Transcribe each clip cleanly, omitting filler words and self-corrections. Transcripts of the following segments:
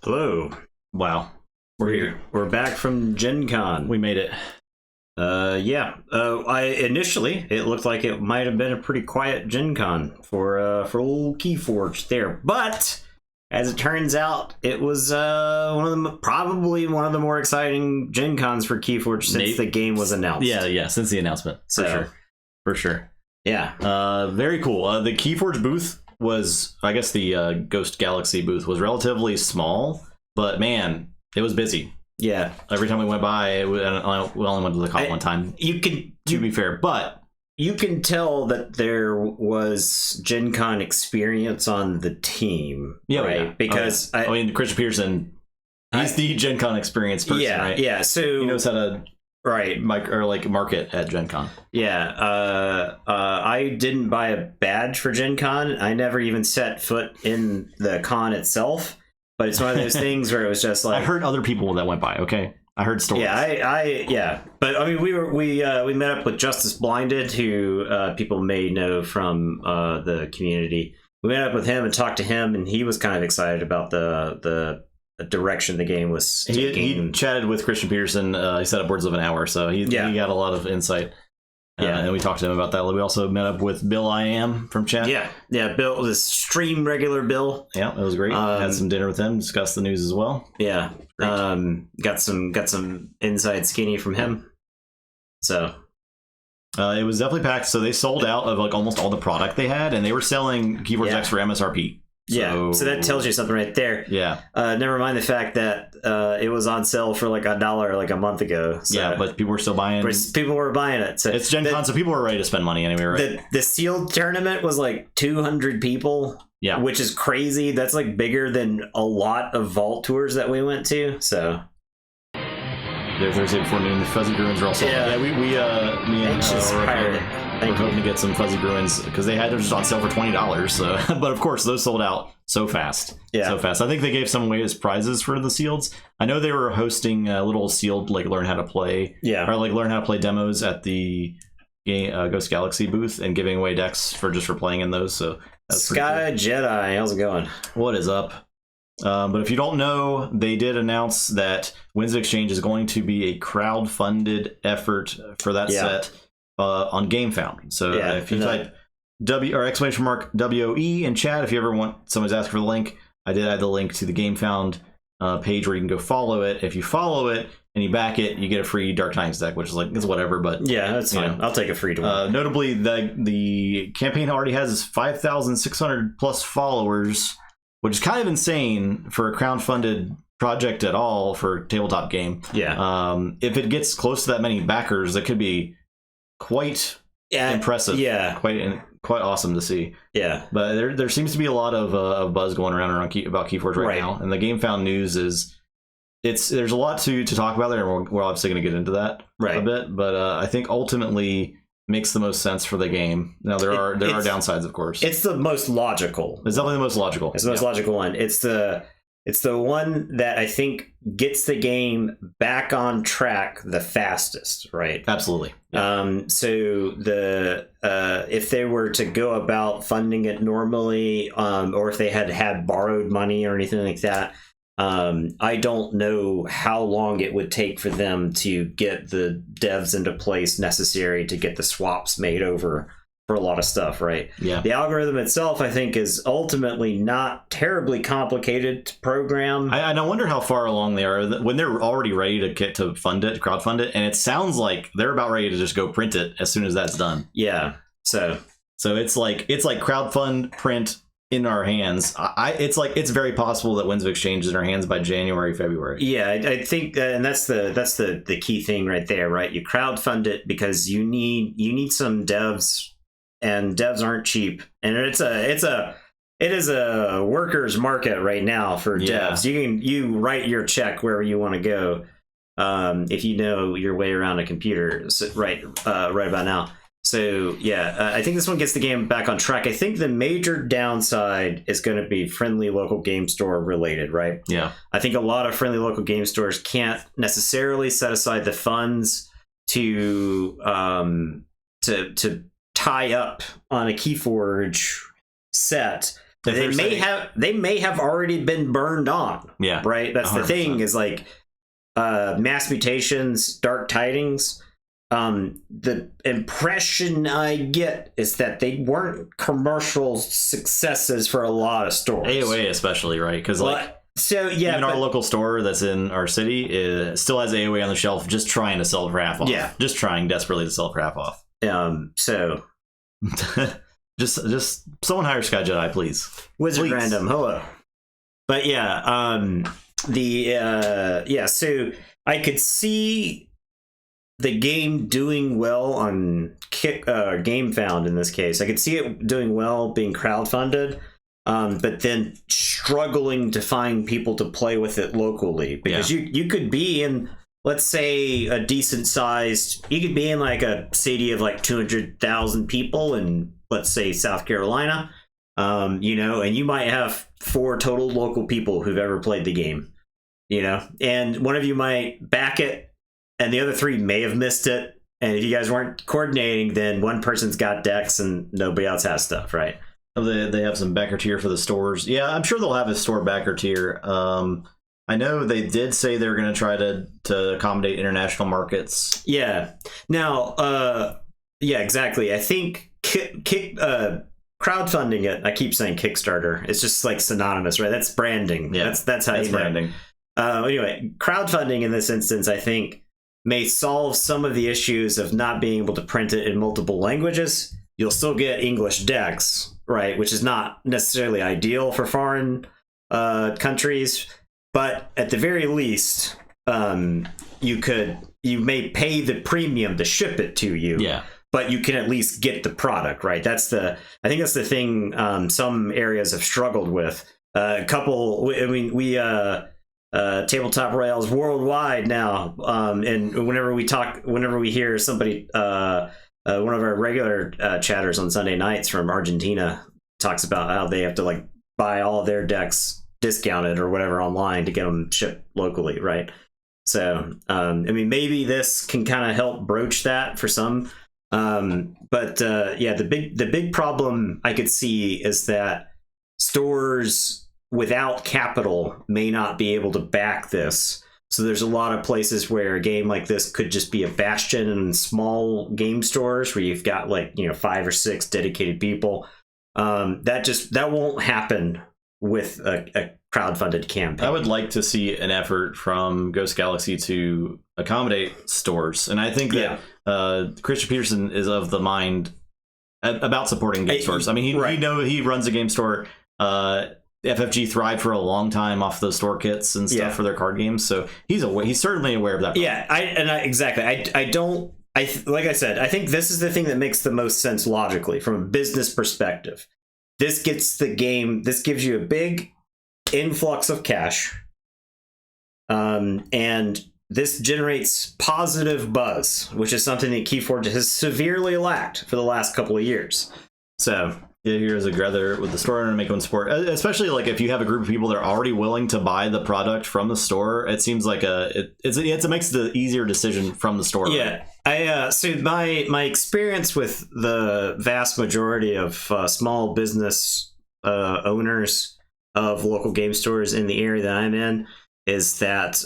Hello. Wow. We're here. We're back from Gencon. We made it. Yeah. Initially it looked like it might have been a pretty quiet Gencon for old Keyforge there, but as it turns out, it was probably one of the more exciting Gencons for Keyforge since the game was announced. Yeah, since the announcement. For sure. Yeah. Very cool. The Keyforge booth was, I guess the Ghost Galaxy booth was relatively small, but man, it was busy. Yeah. Every time we went by, we only went to the cop one time. To be fair, but you can tell that there was Gen Con experience on the team. Yeah, right? Yeah. Because I mean, Christian Pearson, he's the Gen Con experience person, right? Yeah. So he knows how to market at Gen Con. Yeah. I didn't buy a badge for Gen Con. I never even set foot in the con itself. But it's one of those things where it was just like, I heard other people that went by. Okay, I heard stories. Yeah, but I mean, we met up with Justice Blinded, who people may know from the community. We met up with him and talked to him, and he was kind of excited about the direction the game was taking. He chatted with Christian Pearson. He set upwards of an hour, so he got a lot of insight. And we talked to him about that. We also met up with Bill I Am from chat. Yeah, Bill, the stream regular Bill. Yeah, it was great. Had some dinner with him, discussed the news as well. Yeah, got some inside skinny from him. So it was definitely packed. So they sold out of like almost all the product they had, and they were selling Keyforge X for MSRP. So that tells you something right there. Yeah. Never mind the fact that it was on sale for like $1 like a month ago. So. Yeah, but people were still buying. People were buying it. So it's Gen Con, so people were ready to spend money anyway, right? The sealed tournament was like 200 people. Yeah, which is crazy. That's like bigger than a lot of vault tours that we went to. So. Thursday before noon, the Fuzzy Gruins are also. Yeah, me and we're hoping to get some Fuzzy Gruins because they had them just on sale for $20. So, but of course, those sold out so fast. Yeah, so fast. I think they gave some away as prizes for the sealeds. I know they were hosting a little sealed like learn how to play. Yeah, or like learn how to play demos at the Ghost Galaxy booth and giving away decks for playing in those. So that's Sky cool. Jedi, how's it going? What is up? But if you don't know, they did announce that Winds of Exchange is going to be a crowd-funded effort for that set on GameFound. So if you type !WOE in chat, if you ever want someone's asking for the link, I did add the link to the GameFound page where you can go follow it. If you follow it and you back it, you get a free Dark Times deck, which is like, it's whatever, but yeah, that's fine. I'll take a free one. Notably, the campaign already has 5,600 plus followers, which is kind of insane for a crowdfunded project at all for a tabletop game. Yeah. If it gets close to that many backers, that could be quite impressive. Yeah. Quite awesome to see. Yeah. But there seems to be a lot of buzz going around about Keyforge right now, and the GameFound news is there's a lot to talk about there, and we're obviously going to get into that a bit. But I think ultimately makes the most sense for the game. Now there are downsides, of course. It's the most logical. It's definitely the most logical. It's the most logical one. It's the one that I think gets the game back on track the fastest, right? Absolutely. Yeah. So if they were to go about funding it normally, or if they had borrowed money or anything like that, I don't know how long it would take for them to get the devs into place necessary to get the swaps made over for a lot of stuff, right? Yeah. The algorithm itself, I think, is ultimately not terribly complicated to program. I wonder how far along they are when they're already ready to get to crowdfund it, and it sounds like they're about ready to just go print it as soon as that's done. Yeah. So it's like crowdfund print in our hands. It's very possible that Winds of Exchange is in our hands by January, February. Yeah, I think, and that's the key thing right there, right? You crowdfund it because you need some devs, and devs aren't cheap, and it is a workers market right now for devs. You write your check wherever you want to go, if you know your way around a computer, right about now. So I think this one gets the game back on track. I think the major downside is going to be friendly local game store related, right? Yeah. I think a lot of friendly local game stores can't necessarily set aside the funds to tie up on a Keyforge set They may have already been burned on. Yeah. Right? That's 100%. The thing is like Mass Mutations, Dark Tidings. The impression I get is that they weren't commercial successes for a lot of stores. AOA especially, right? Because even our local store that's in our city still has AOA on the shelf, just trying to sell it for half off. Yeah, just trying desperately to sell it for half off. So just someone hire Sky Jedi, please. Wizard Random, hello. But so I could see the game doing well on GameFound in this case. I could see it doing well being crowdfunded, but then struggling to find people to play with it locally. Because you could be in, let's say, a decent sized, you could be in like a city of like 200,000 people in, let's say, South Carolina, and you might have 4 total local people who've ever played the game, and one of you might back it, and the other 3 may have missed it. And if you guys weren't coordinating, then one person's got decks and nobody else has stuff, right? They have some backer tier for the stores. Yeah, I'm sure they'll have a store backer tier. I know they did say they're going to try to accommodate international markets. Yeah. Now, exactly. I think crowdfunding it. I keep saying Kickstarter. It's just like synonymous, right? That's branding. Yeah, that's how you know. Branding. Anyway, crowdfunding in this instance, I think, may solve some of the issues of not being able to print it in multiple languages. You'll still get English decks, right? Which is not necessarily ideal for foreign countries, but at the very least, you may pay the premium to ship it to you. Yeah. But you can at least get the product, right? I think that's the thing some areas have struggled with. Tabletop Royales worldwide now, and whenever we hear somebody, one of our regular chatters on Sunday nights from Argentina talks about how they have to like buy all of their decks discounted or whatever online to get them shipped locally, right? So maybe this can kind of help broach that for some, but the big problem I could see is that stores without capital may not be able to back this. So there's a lot of places where a game like this could just be a bastion in small game stores where you've got 5 or 6 dedicated people. That won't happen with a crowdfunded campaign. I would like to see an effort from Ghost Galaxy to accommodate stores. And I think that Christian Peterson is of the mind about supporting game stores. I mean, he runs a game store. FFG thrived for a long time off those store kits and stuff for their card games, so he's certainly aware of that. Yeah, like I said, I think this is the thing that makes the most sense logically from a business perspective. This gives you a big influx of cash, and this generates positive buzz, which is something that Keyforge has severely lacked for the last couple of years. So here's a grother with the store owner to make one support, especially like if you have a group of people that are already willing to buy the product from the store. It seems like it makes the easier decision from the store. Yeah, so my experience with the vast majority of small business owners of local game stores in the area that I'm in is that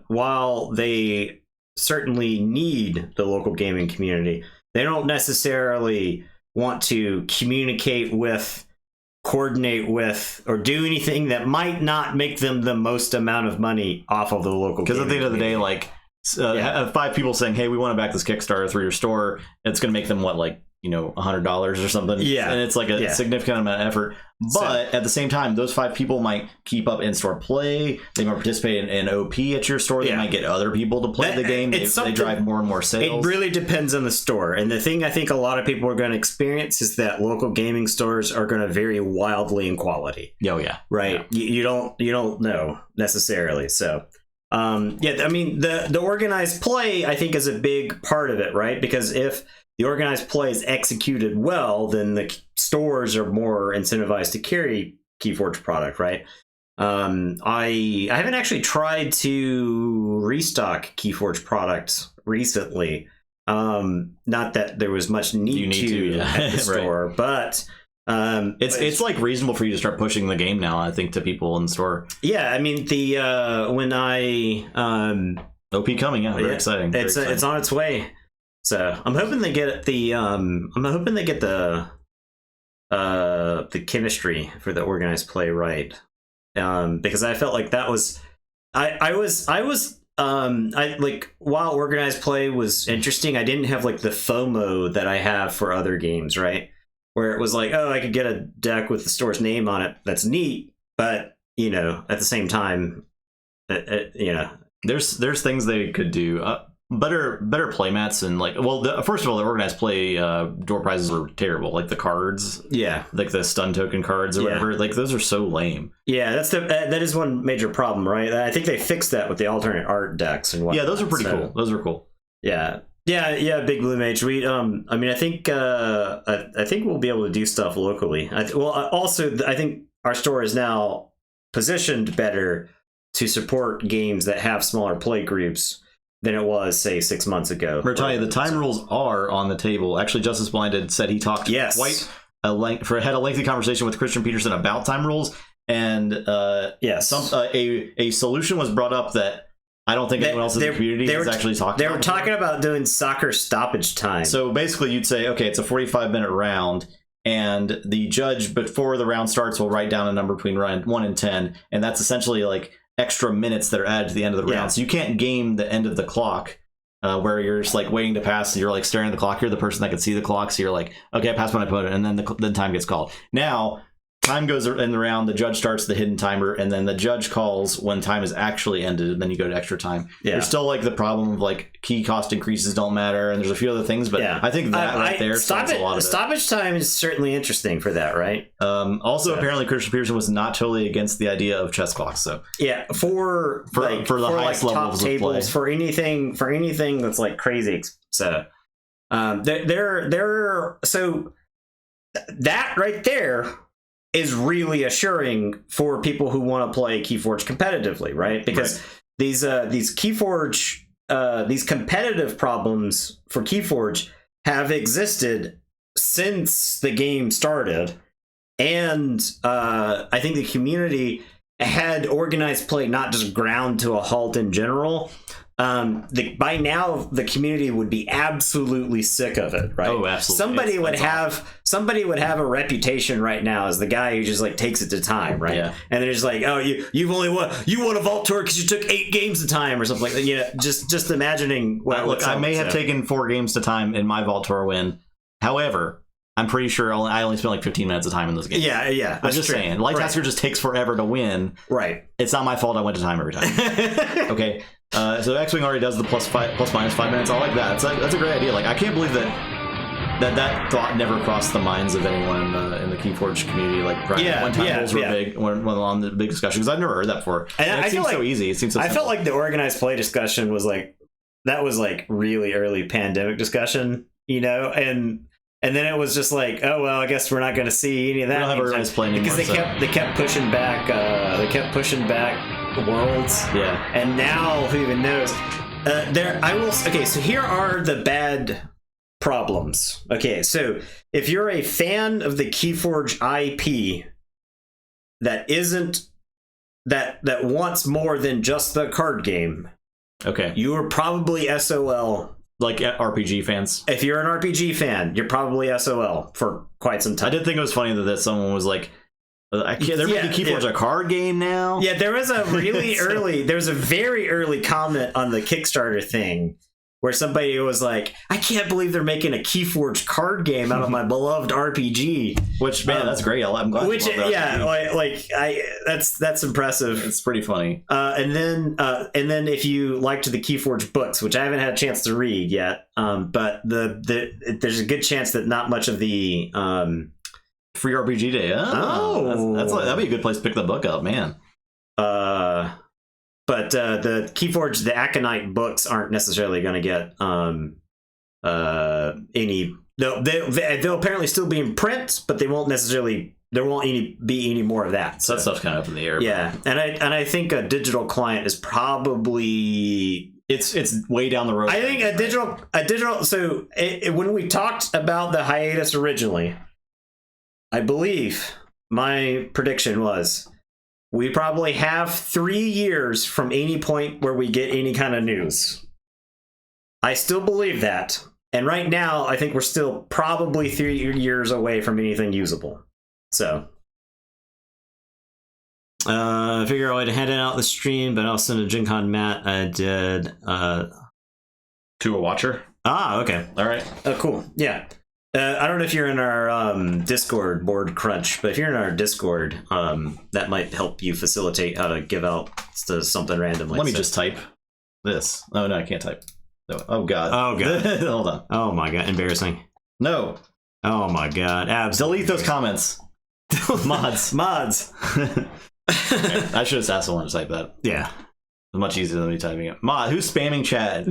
while they certainly need the local gaming community, they don't necessarily want to communicate with, coordinate with, or do anything that might not make them the most amount of money off of the local. Because at the end of the day, like 5 people saying, "Hey, we want to back this Kickstarter through your store," it's going to make them $100 or something. Yeah, and it's like a significant amount of effort. But at the same time, those 5 people might keep up in-store play. They might participate in OP at your store. They might get other people to play the game. They drive more and more sales. It really depends on the store. And the thing I think a lot of people are going to experience is that local gaming stores are going to vary wildly in quality. Oh yeah, right. Yeah. You don't know necessarily. So the organized play I think is a big part of it, right? Because if the organized play is executed well, then the stores are more incentivized to carry Keyforge product, right? I haven't actually tried to restock Keyforge product recently. Not that there was much need to at the store, but It's like reasonable for you to start pushing the game now, I think, to people in the store. Yeah, I mean when I OP coming, yeah, very exciting. It's on its way. So I'm hoping they get the chemistry for the organized play right. Because I felt like that was I like, while organized play was interesting, I didn't have like the FOMO that I have for other games, right? Where it was like, oh, I could get a deck with the store's name on it. That's neat, but at the same time, there's things they could do. Better playmats, and like, well, first of all, the organized play door prizes are terrible. Like the cards, like the stun token cards or whatever. Like those are so lame. Yeah, that is one major problem, right? I think they fixed that with the alternate art decks and whatnot. Yeah, those are pretty cool. Those are cool. Yeah. Big Blue Mage. We I mean, I think we'll be able to do stuff locally. I think our store is now positioned better to support games that have smaller play groups than it was, say, 6 months ago. Bertani, the time rules are on the table. Actually, Justice Blinded said he talked had a lengthy conversation with Christian Peterson about time rules, and a solution was brought up that I don't think anyone else in the community is actually talking about. They were talking about doing soccer stoppage time. So basically, you'd say, okay, it's a 45-minute round, and the judge, before the round starts, will write down a number between 1 and 10, and that's essentially like extra minutes that are added to the end of the round. So you can't game the end of the clock where you're just like waiting to pass and you're like staring at the clock. You're the person that can see the clock, so you're like, okay, I passed my opponent, and then the time gets called. Now time goes in the round, the judge starts the hidden timer, and then the judge calls when time is actually ended, and then you go to extra time. There's still like the problem of like key cost increases don't matter, and there's a few other things, but I think that right there solves a lot of it. Stoppage time is certainly interesting for that, right? Apparently Christian Peterson was not totally against the idea of chess clocks. So for the highest levels of play, for anything that's like crazy. So so that right there is really assuring for people who want to play Keyforge competitively, right? Because these Keyforge these competitive problems for Keyforge have existed since the game started, and I think the community had organized play not just ground to a halt in general. By now the community would be absolutely sick of it, right? Oh, absolutely. Somebody would have a reputation right now as the guy who just like takes it to time, right? Yeah. And they're just like, oh, you won a vault tour because you took 8 games to time or something like that. Yeah, just imagining what it looks like. I may have taken 4 games to time in my vault tour win. However, I'm pretty sure I only spent like 15 minutes of time in those games. Yeah. I'm just saying, Light Tasker just takes forever to win. Right. It's not my fault I went to time every time. Okay. So X-Wing already does the plus minus 5 minutes. I like that. That's a great idea. Like, I can't believe that thought never crossed the minds of anyone in the Keyforge community. Like, when time rules were big, when on the big discussion, because I've never heard that before. And it seems so easy. It seems so simple. I felt like the organized play discussion was like really early pandemic discussion, and then it was just like, oh well, I guess we're not going to see any of that. We don't have organized play anymore, because they kept pushing back. Worlds. Yeah. And now who even knows? So here are the bad problems. Okay, so if you're a fan of the Keyforge IP that wants more than just the card game, okay, you are probably SOL. Like RPG fans. If you're an RPG fan, you're probably SOL for quite some time. I did think it was funny that someone was like, they're making Keyforge a card game now. Yeah, there was a very early comment on the Kickstarter thing where somebody was like, I can't believe they're making a Keyforge card game out of my beloved RPG. Which, man, that's great. I'm glad. That's impressive. It's pretty funny. And then if you liked the Keyforge books, which I haven't had a chance to read yet, but there's a good chance that not much of the Free RPG Day. That'd be a good place to pick the book up, man. But the Keyforge, the Aconite books aren't necessarily going to get any. They'll apparently still be in print, but they won't necessarily. There won't be any more of that. So that stuff's kind of up in the air. Yeah, and I think a digital client is probably. It's way down the road. I think a digital. So when we talked about the hiatus originally. I believe my prediction was we probably have 3 years from any point where we get any kind of news. I still believe that. And right now, I think we're still probably 3 years away from anything usable. So, I figure I would head out the stream, but I'll send a Gencon Matt. I did. To a watcher? Ah, okay. All right. Oh, cool. Yeah. I don't know if you're in our Discord board crunch, but if you're in our Discord, that might help you facilitate how to give out something randomly. Let me just type this. Oh, no, I can't type. No. Oh, God. Oh, God. Hold on. Oh, my God. Embarrassing. No. Oh, my God. Absolutely. Delete those comments. Mods. Mods. Okay. I should have asked someone to type that. Yeah. Much easier than me typing it. Mod, who's spamming chat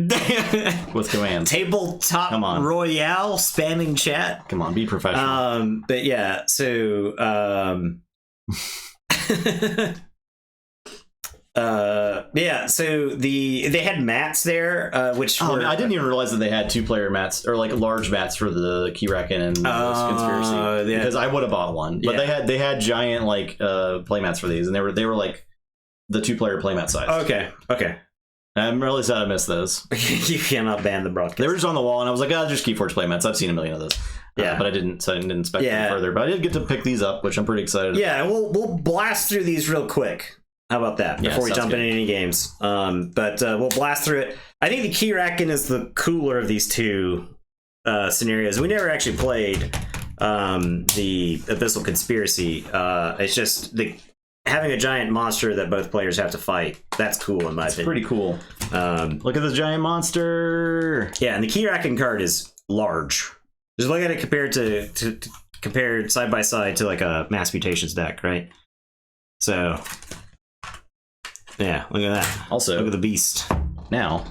with commands? Tabletop Royale spamming chat. Come on, be professional. But yeah, so yeah, so they had mats there, which were, I didn't even realize that they had 2-player mats or like large mats for the Keyraken and conspiracy. Yeah. Because I would have bought one, but they had giant like play mats for these, and they were like the 2-player playmat size. Okay. I'm really sad I missed those. You cannot ban the broadcast. They were just on the wall, and I was like, just Keyforge playmats. I've seen a million of those. Yeah, but I didn't inspect them further. But I did get to pick these up, which I'm pretty excited about. Yeah, and we'll blast through these real quick. How about that? Before we jump into any games. But we'll blast through it. I think the Keyraken is the cooler of these two scenarios. We never actually played the Abyssal Conspiracy. It's just having a giant monster that both players have to fight. That's cool in my opinion. Pretty cool. Look at this giant monster. Yeah, and the Keyraken card is large. Just look at it compared side by side to like a Mass Mutations deck, right? So, yeah, look at that. Also, look at the beast. Now,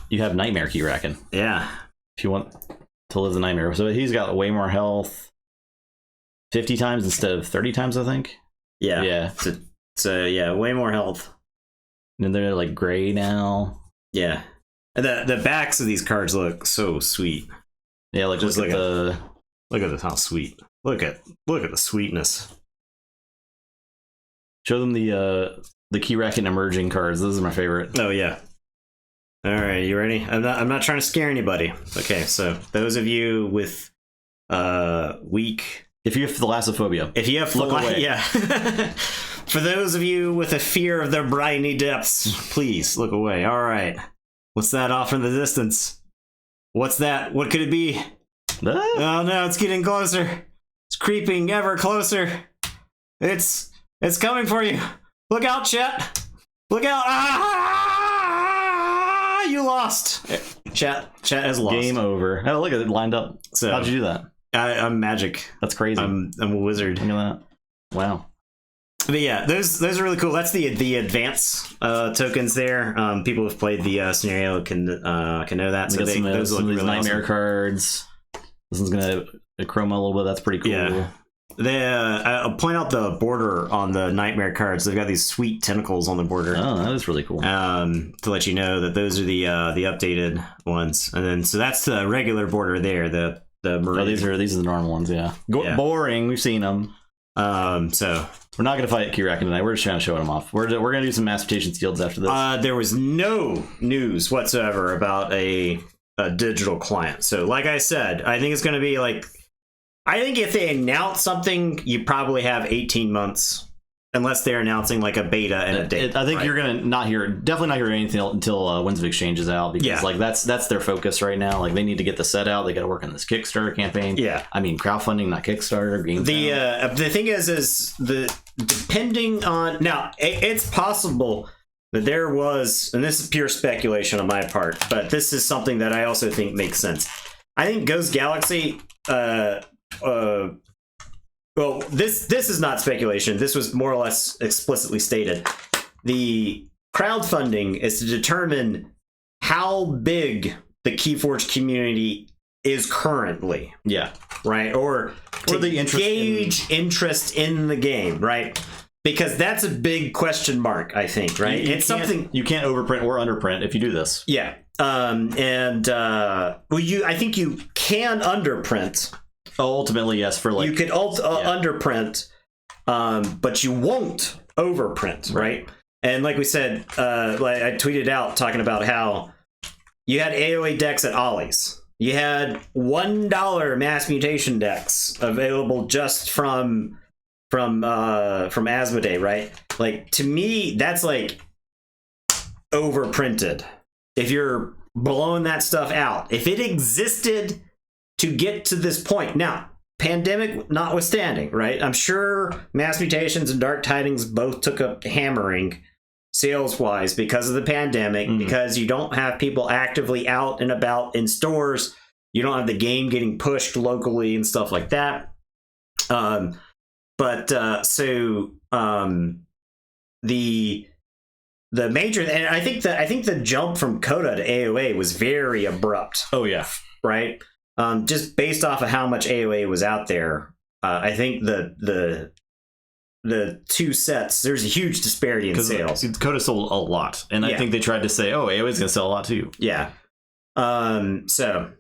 you have Nightmare Keyraken. Yeah. If you want to live the Nightmare. So he's got way more health. 50 times instead of 30 times, I think. Yeah. So yeah, way more health. And they're like gray now. Yeah. And the backs of these cards look so sweet. Yeah, like just look at this, how sweet. Look at the sweetness. Show them the Keyraken emerging cards. Those are my favorite. Oh yeah. All right, you ready? I'm not trying to scare anybody. Okay, so those of you with weak. If you have thalassophobia. If you have look away. Yeah. For those of you with a fear of their briny depths, please look away. All right. What's that off in the distance? What's that? What could it be? Oh no, it's getting closer. It's creeping ever closer. It's coming for you. Look out, chat. Look out. Ah! You lost. Chat has lost. Game over. Oh, look at it lined up. So how'd you do that? I'm magic. That's crazy. I'm a wizard. Look at that. Wow. But yeah, those are really cool. That's the advance tokens there. People who've played the scenario can know that. So those look really Nightmare awesome. Cards. This one's gonna chroma a little bit. That's pretty cool. Yeah. I'll point out the border on the Nightmare cards. They've got these sweet tentacles on the border. Oh, that is really cool. To let you know that those are the updated ones. And then so that's the regular border there. The these are the normal ones. Yeah. Boring. We've seen them. So we're not going to fight Keyraken tonight. We're just trying to show them off. We're going to do some Mass Mutation guilds after this. There was no news whatsoever about a digital client. So like I said, I think it's going to be like, I think if they announce something, you probably have 18 months. Unless they're announcing like a beta and a date. I think you're gonna definitely not hear anything until Winds of Exchange is out, because like that's their focus right now. Like they need to get the set out. They got to work on this Kickstarter campaign. Yeah, I mean crowdfunding, not Kickstarter. The thing is depending on now, it's possible that there was, and this is pure speculation on my part, but this is something that I also think makes sense. I think Ghost Galaxy. Well, this is not speculation. This was more or less explicitly stated. The crowdfunding is to determine how big the Keyforge community is currently. Yeah. Right? Or to gauge interest in the game, right? Because that's a big question mark, I think, right? It's something you can't overprint or underprint if you do this. Yeah. I think you can underprint. ultimately, yes, for like you could underprint, but you won't overprint, right? And like we said, like I tweeted out talking about how you had AoE decks at Ollie's. You had $1 mass mutation decks available just from Asmodee, right? Like, to me, that's like overprinted. If you're blowing that stuff out, if it existed to get to this point, now pandemic notwithstanding, right? I'm sure mass mutations and dark tidings both took a hammering sales wise because of the pandemic, because you don't have people actively out and about in stores, you don't have the game getting pushed locally and stuff like that. The major, and I think the jump from Coda to AoA was very abrupt. Oh yeah, right. Just based off of how much AoA was out there, I think the two sets, there's a huge disparity in sales. Coda sold a lot, and I think they tried to say, "Oh, AoA is going to sell a lot too." Yeah. So.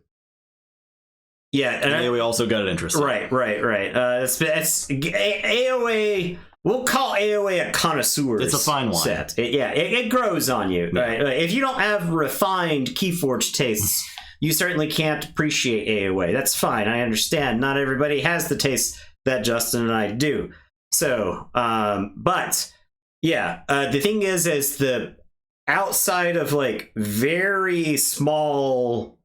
Yeah, and AoA also got it interesting. Right. It's AoA. We'll call AoA a connoisseur. It's a fine wine. Set. It grows on you. Yeah. Right? If you don't have refined Keyforge tastes, you certainly can't appreciate AoA. That's fine. I understand. Not everybody has the taste that Justin and I do. So, but yeah, the thing is the outside of like very small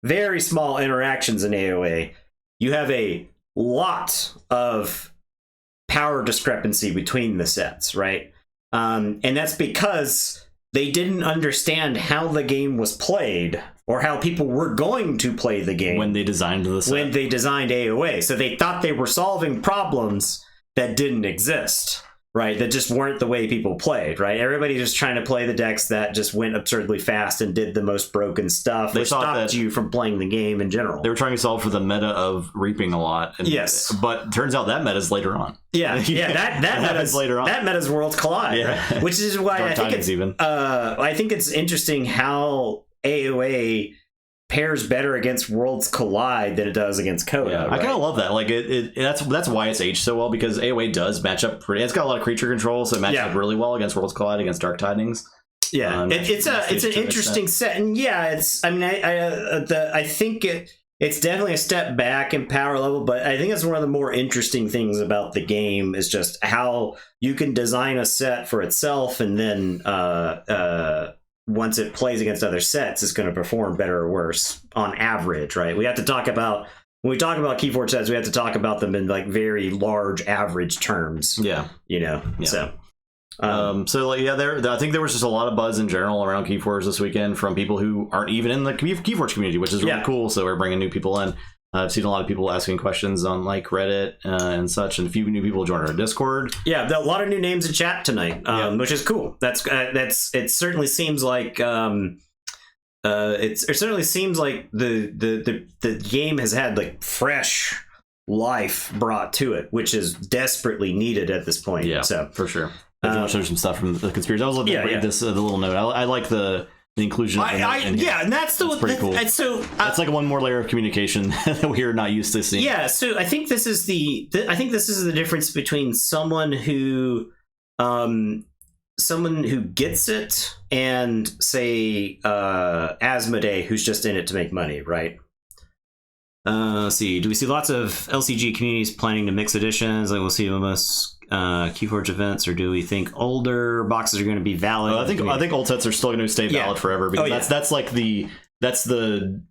interactions in AoA, you have a lot of power discrepancy between the sets, right? And that's because they didn't understand how the game was played or how people were going to play the game when they designed the set. When they designed AoA. So they thought they were solving problems that didn't exist, right? That just weren't the way people played, right? Everybody just trying to play the decks that just went absurdly fast and did the most broken stuff. They stopped you from playing the game in general. They were trying to solve for the meta of reaping a lot. And, yes. But turns out that meta's later on. Yeah, that meta's later on. That meta's Worlds Collide, right? Which is why I think it's interesting how AoA pairs better against Worlds Collide than it does against Coda. Yeah, right? I kind of love that. Like that's why it's aged so well, because AoA does match up pretty. It's got a lot of creature control, so it matches up really well against Worlds Collide, against Dark Tidings. Yeah, it's an interesting set, and yeah, I think it's definitely a step back in power level, but I think it's one of the more interesting things about the game is just how you can design a set for itself, and then once it plays against other sets, it's going to perform better or worse on average, right? We have to talk about, when we talk about Keyforge sets, we have to talk about them in like very large average terms. Yeah. So. I think there was just a lot of buzz in general around Keyforge this weekend from people who aren't even in the Keyforge community, which is really cool. So we're bringing new people in. I've seen a lot of people asking questions on like Reddit and such, and a few new people joined our Discord. Yeah, a lot of new names in chat tonight, which is cool. It certainly seems like it certainly seems like the game has had like fresh life brought to it, which is desperately needed at this point. Yeah, so for sure. I want to show some stuff from the conspiracy. I was looking at this the little note. I like the inclusion of and that's pretty cool. That's like one more layer of communication that we are not used to seeing. Yeah, so I think this is the difference between someone who gets it and say Asmodee, who's just in it to make money, right? Let's see. Do we see lots of LCG communities planning to mix editions? Like we'll see most Keyforge events, or do we think older boxes are going to be valid? I think old sets are still going to stay valid forever, because that's the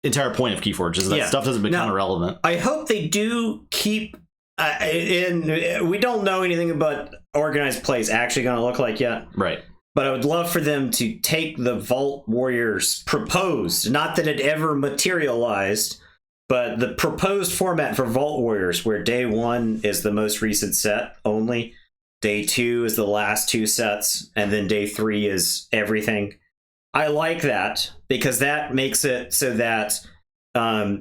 entire point of Keyforge, is that stuff doesn't become irrelevant. I hope they do keep. We don't know anything about organized play is actually going to look like yet, right? But I would love for them to take the Vault Warriors proposed, not that it ever materialized, but the proposed format for Vault Warriors, where day 1 is the most recent set only, day 2 is the last 2 sets, and then day 3 is everything. I like that, because that makes it so that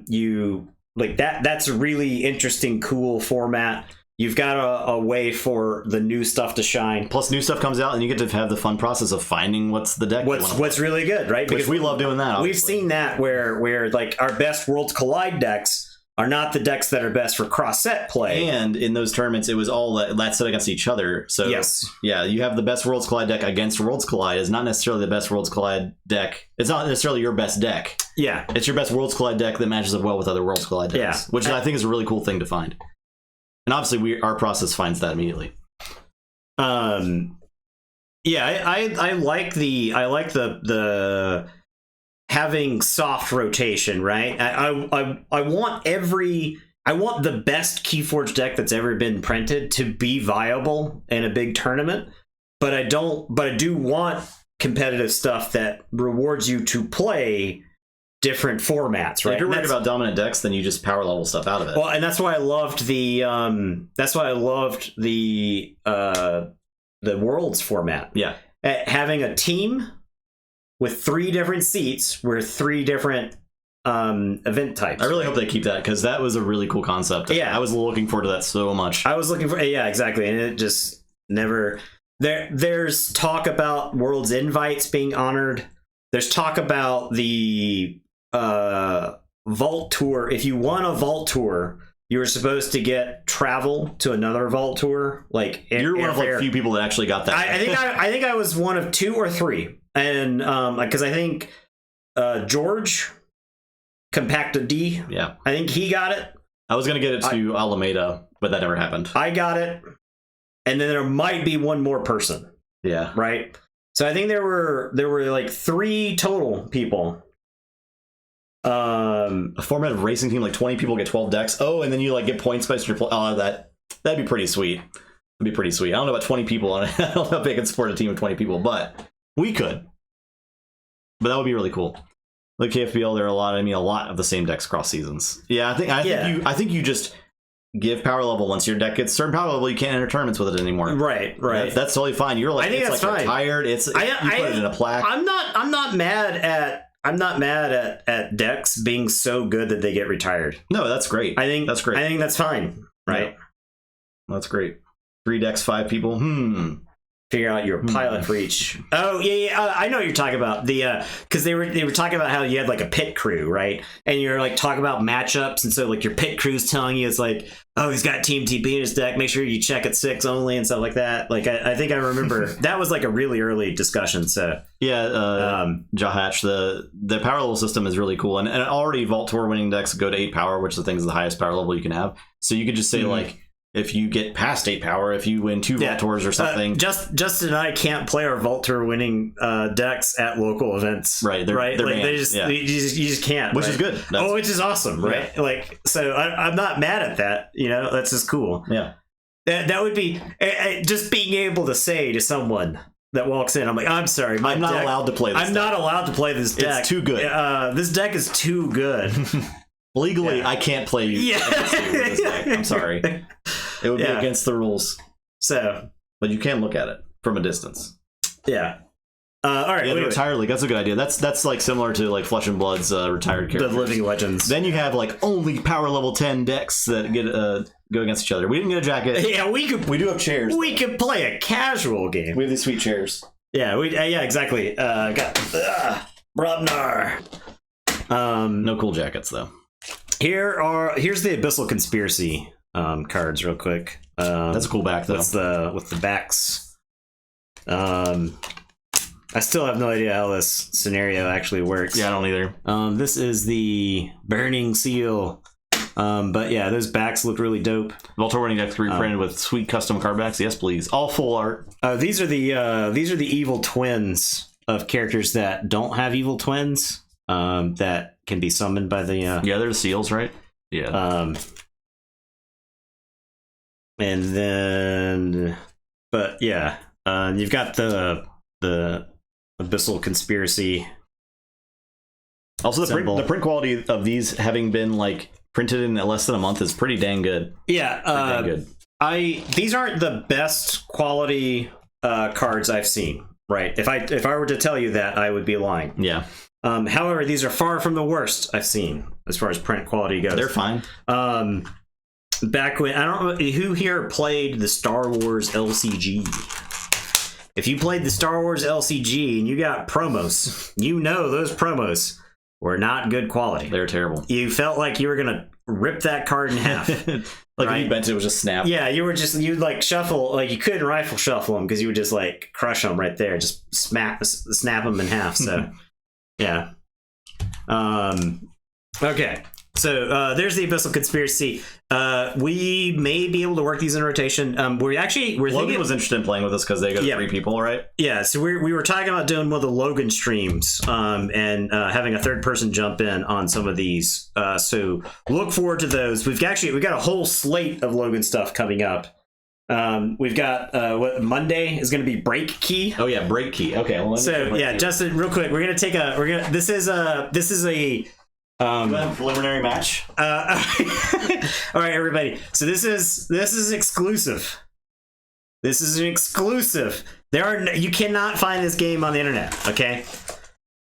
you like that's a really interesting, cool format. You've got a way for the new stuff to shine. Plus, new stuff comes out, and you get to have the fun process of finding what's the deck. What's really good, right? Because we love doing that. Obviously. We've seen that where like our best Worlds Collide decks are not the decks that are best for cross-set play. And in those tournaments, it was all that set against each other. So yes, yeah, you have the best Worlds Collide deck against Worlds Collide. Is not necessarily the best Worlds Collide deck. It's not necessarily your best deck. Yeah, it's your best Worlds Collide deck that matches up well with other Worlds Collide decks. Yeah, which I think is a really cool thing to find. And obviously, our process finds that immediately. Yeah, I like the having soft rotation, right? I want the best Keyforge deck that's ever been printed to be viable in a big tournament, but I do want competitive stuff that rewards you to play different formats, right? If you're worried about dominant decks, then you just power level stuff out of it. Well, and that's why I loved the Worlds format. Yeah. Having a team with 3 different seats were 3 different event types. I really hope they keep that, because that was a really cool concept. Yeah, I was looking forward to that so much. I was looking for, yeah, exactly, and it just never. There's talk about Worlds invites being honored. There's talk about the Vault Tour. If you won a Vault Tour, you were supposed to get travel to another Vault Tour. Like, you're one of like a few people that actually got that. I think I was one of 2 or 3, and because I think George Compacta D. Yeah, I think he got it. I was gonna get it to Alameda, but that never happened. I got it, and then there might be one more person. Yeah, right. So I think there were like 3 total people. A format of racing team, like 20 people get 12 decks. Oh, and then you like get points based on your play. Oh, that'd be pretty sweet. That'd be pretty sweet. I don't know about 20 people on it. I don't know if they can support a team of 20 people, but we could. But that would be really cool. Like KFBL, there are a lot of the same decks across seasons. Yeah, I think you just give power level. Once your deck gets certain power level, you can't enter tournaments with it anymore. Right. That's totally fine. You're like, I think it's like retired. You put it in a plaque. I'm not mad at decks being so good that they get retired. No, that's great. I think that's great. I think that's fine. Right. Yeah. That's great. 3 decks, 5 people. Figure out your pilot for each. Oh yeah. I know what you're talking about. The because they were talking about how you had like a pit crew, right? And you're like talking about matchups, and so like your pit crew's telling you it's like, oh, he's got Team TP in his deck. Make sure you check at 6 only and stuff like that. Like I think I remember that was like a really early discussion. So yeah, Jahatch, the power level system is really cool, and already Vault Tour winning decks go to 8 power, which I think is the highest power level you can have. So you could just say like, if you get past 8 power, if you win 2 Vault Tours or something. Justin and I can't play our Vault Tour winning decks at local events. Right. They're like you just can't. Which is good. Which is awesome, right? Yeah. Like, so I'm not mad at that. You know, that's just cool. Yeah. That would be just being able to say to someone that walks in, I'm like, I'm sorry, I'm not allowed to play this deck. I'm not allowed to play this deck. It's too good. This deck is too good. Legally, I can't play you with this deck. I'm sorry. It would be against the rules. So, but you can look at it from a distance. Yeah. All right. Yeah, the Retired League. That's a good idea. That's like similar to like Flesh and Blood's retired characters. The Living Legends. Then you have like only power level 10 decks that get go against each other. We didn't get a jacket. Yeah, we do have chairs. We could play a casual game. We have these sweet chairs. Yeah, yeah, exactly. Got Brobnar. No cool jackets though. Here's the Abyssal Conspiracy cards real quick. That's a cool back though. With the backs. I still have no idea how this scenario actually works. Yeah, I don't either. This is the Burning Seal. But yeah, those backs look really dope. Voltor winning decks reprinted with sweet custom card backs. Yes, please. All full art. These are the evil twins of characters that don't have evil twins. That can be summoned by the yeah, they're the seals, right? Yeah. And then, but yeah, you've got the Abyssal Conspiracy. Also, the print quality of these having been like printed in less than a month is pretty dang good. Yeah, dang good. These aren't the best quality cards I've seen. Right? If I were to tell you that, I would be lying. Yeah. However, these are far from the worst I've seen as far as print quality goes. They're fine. Back when, I don't know who here played the Star Wars LCG. If you played the Star Wars LCG and you got promos, you know those promos were not good quality. They're terrible. You felt like you were gonna rip that card in half. Like if you bent it, it was just snap. Yeah, you'd like shuffle, like you couldn't rifle shuffle them because you would just like crush them right there, just snap them in half. So yeah. Okay. So there's the Abyssal Conspiracy. We may be able to work these in rotation. We're Logan thinking, was interested in playing with us because they go to 3 people, right? Yeah. So we were talking about doing one of the Logan streams, and having a third person jump in on some of these. So look forward to those. We've got a whole slate of Logan stuff coming up. We've got what Monday is going to be Break Key. Oh yeah, Break Key. Okay. Well, so yeah, Justin, real quick, this is a preliminary match. All right, everybody. So this is exclusive. This is an exclusive. You cannot find this game on the internet. Okay.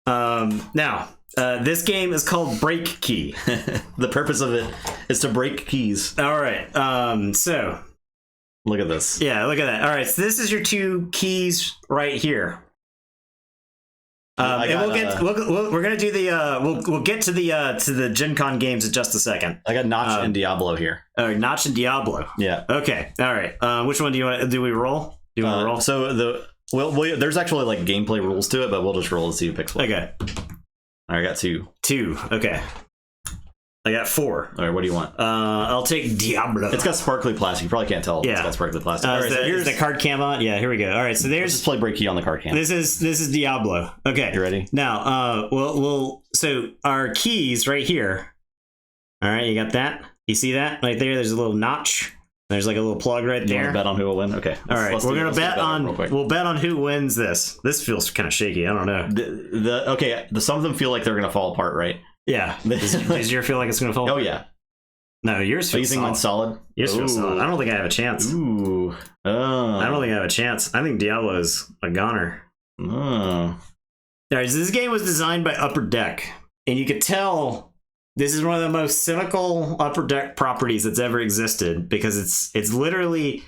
Now, this game is called Break Key. The purpose of it is to break keys. All right. So look at this. Yeah, look at that. All right. So this is your 2 keys right here. And we're gonna do the we'll get to the Gencon games in just a second. I got Notch and Diablo here. Notch and Diablo. Yeah. Okay. All right. Which one do you want? Do we roll? Do you want to roll? So there's actually like gameplay rules to it, but we'll just roll to see who picks one. Okay. All right, I got 2. 2. Okay. I got 4. All right, what do you want? I'll take Diablo. It's got sparkly plastic. You probably can't tell. Yeah. It's got sparkly plastic. All right, so here's the card cam on. Yeah, here we go. All right, so Let's just play Break Key on the card cam. This is Diablo. Okay. You ready? Now, so our keys right here. All right, you got that? You see that right there? There's a little notch. There's like a little plug right there. You want to bet on who will win? Okay. All right, we're gonna bet on. We'll bet on who wins this. This feels kind of shaky. I don't know. Some of them feel like they're gonna fall apart, right? Yeah. Does yours feel like it's gonna fall? Oh yeah. No, yours feels solid. Mine's solid? Yours feels solid. I don't think I have a chance. Ooh. Oh. I don't think I have a chance. I think Diablo is a goner. Oh. All right, so this game was designed by Upper Deck, and you could tell this is one of the most cynical Upper Deck properties that's ever existed because it's literally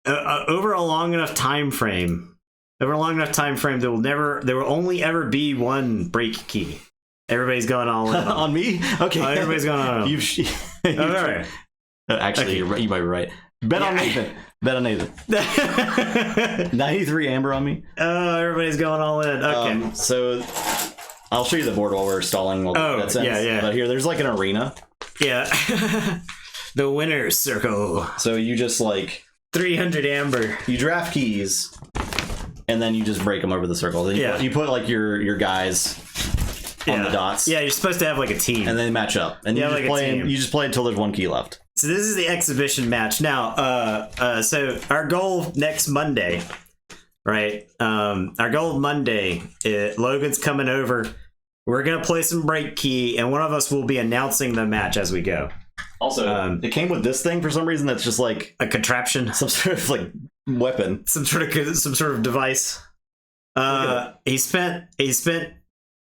over a long enough time frame. Over a long enough time frame, there will only ever be one break key. Everybody's going all in on me. Okay, everybody's going on. All right. Actually, okay. You might be right. Bet on Nathan. Bet on Nathan. 93 amber on me. Oh, everybody's going all in. Okay. So I'll show you the board while we're stalling. Yeah. But here, there's like an arena. Yeah. The winner's circle. So you just like 300 amber. You draft keys, and then you just break them over the circle. Then you put like your guys on the dots. Yeah, you're supposed to have like a team. And they match up. And you just play until there's one key left. So this is the exhibition match. Now, so our goal next Monday, right? Our goal Monday, Logan's coming over. We're going to play some break key, and one of us will be announcing the match as we go. Also, it came with this thing for some reason that's just like a contraption. Some sort of like weapon. Some sort of device. He spent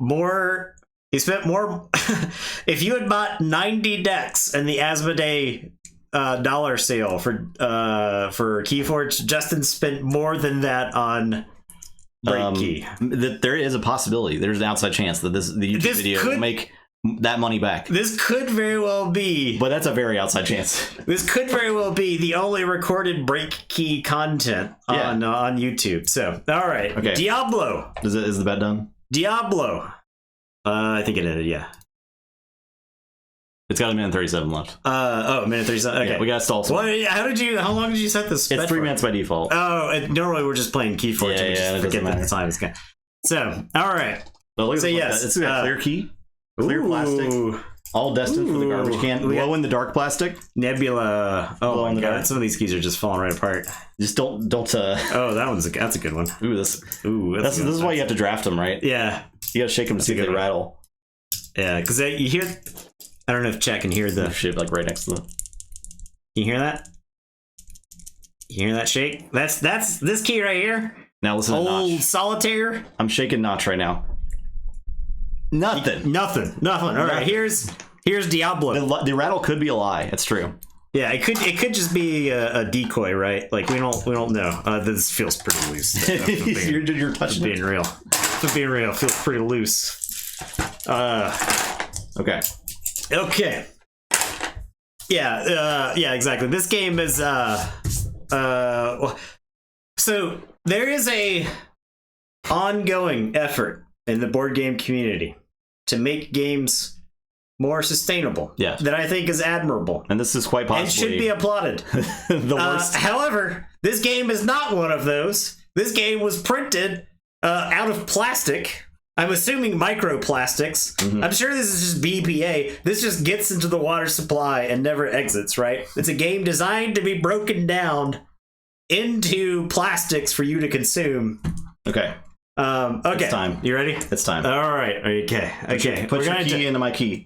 more. If you had bought 90 decks in the Asmodee dollar sale for Keyforge, Justin spent more than that on break key. That there is a possibility. There's an outside chance that the YouTube video will make that money back. This could very well be, but that's a very outside chance. This could very well be the only recorded break key content on YouTube. So, all right, okay. Diablo. Is the bet done? Diablo. I think it ended, yeah. It's got a minute and 37 left. A minute 37. Okay, yeah, we got to stall some. How long did you set this? It's 3 minutes by default. Oh, normally we're just playing Keyforge. Yeah, forget that the time is good. So, all right. Look at this. It's got clear key, clear plastic, all destined for the garbage can. Glow in the dark plastic. Nebula. Oh my god, some of these keys are just falling right apart. Just don't. Oh, that's a good one. This is why you have to draft them, right? Yeah. You gotta shake them to see if they rattle. Yeah, because you hear. I don't know if Chet can hear the shit like right next to them. Can you hear that? You hear that shake? That's this key right here. Now listen to Notch. Old solitaire. I'm shaking Notch right now. Nothing. All right, here's Diablo. The rattle could be a lie. It's true. Yeah, it could just be a decoy, right? Like we don't know. This feels pretty loose. You're touching being real. For being real, feels pretty loose. Okay. Yeah, exactly. This game is so there is a ongoing effort in the board game community to make games more sustainable. Yeah. That I think is admirable. And this is quite possibly... and should be applauded. The worst. However, this game is not one of those. This game was printed out of plastic. I'm assuming microplastics. Mm-hmm. I'm sure this is just BPA. This just gets into the water supply and never exits, right? It's a game designed to be broken down into plastics for you to consume. Okay. Okay. It's time. You ready? It's time. All right. Okay. Put your key into my key.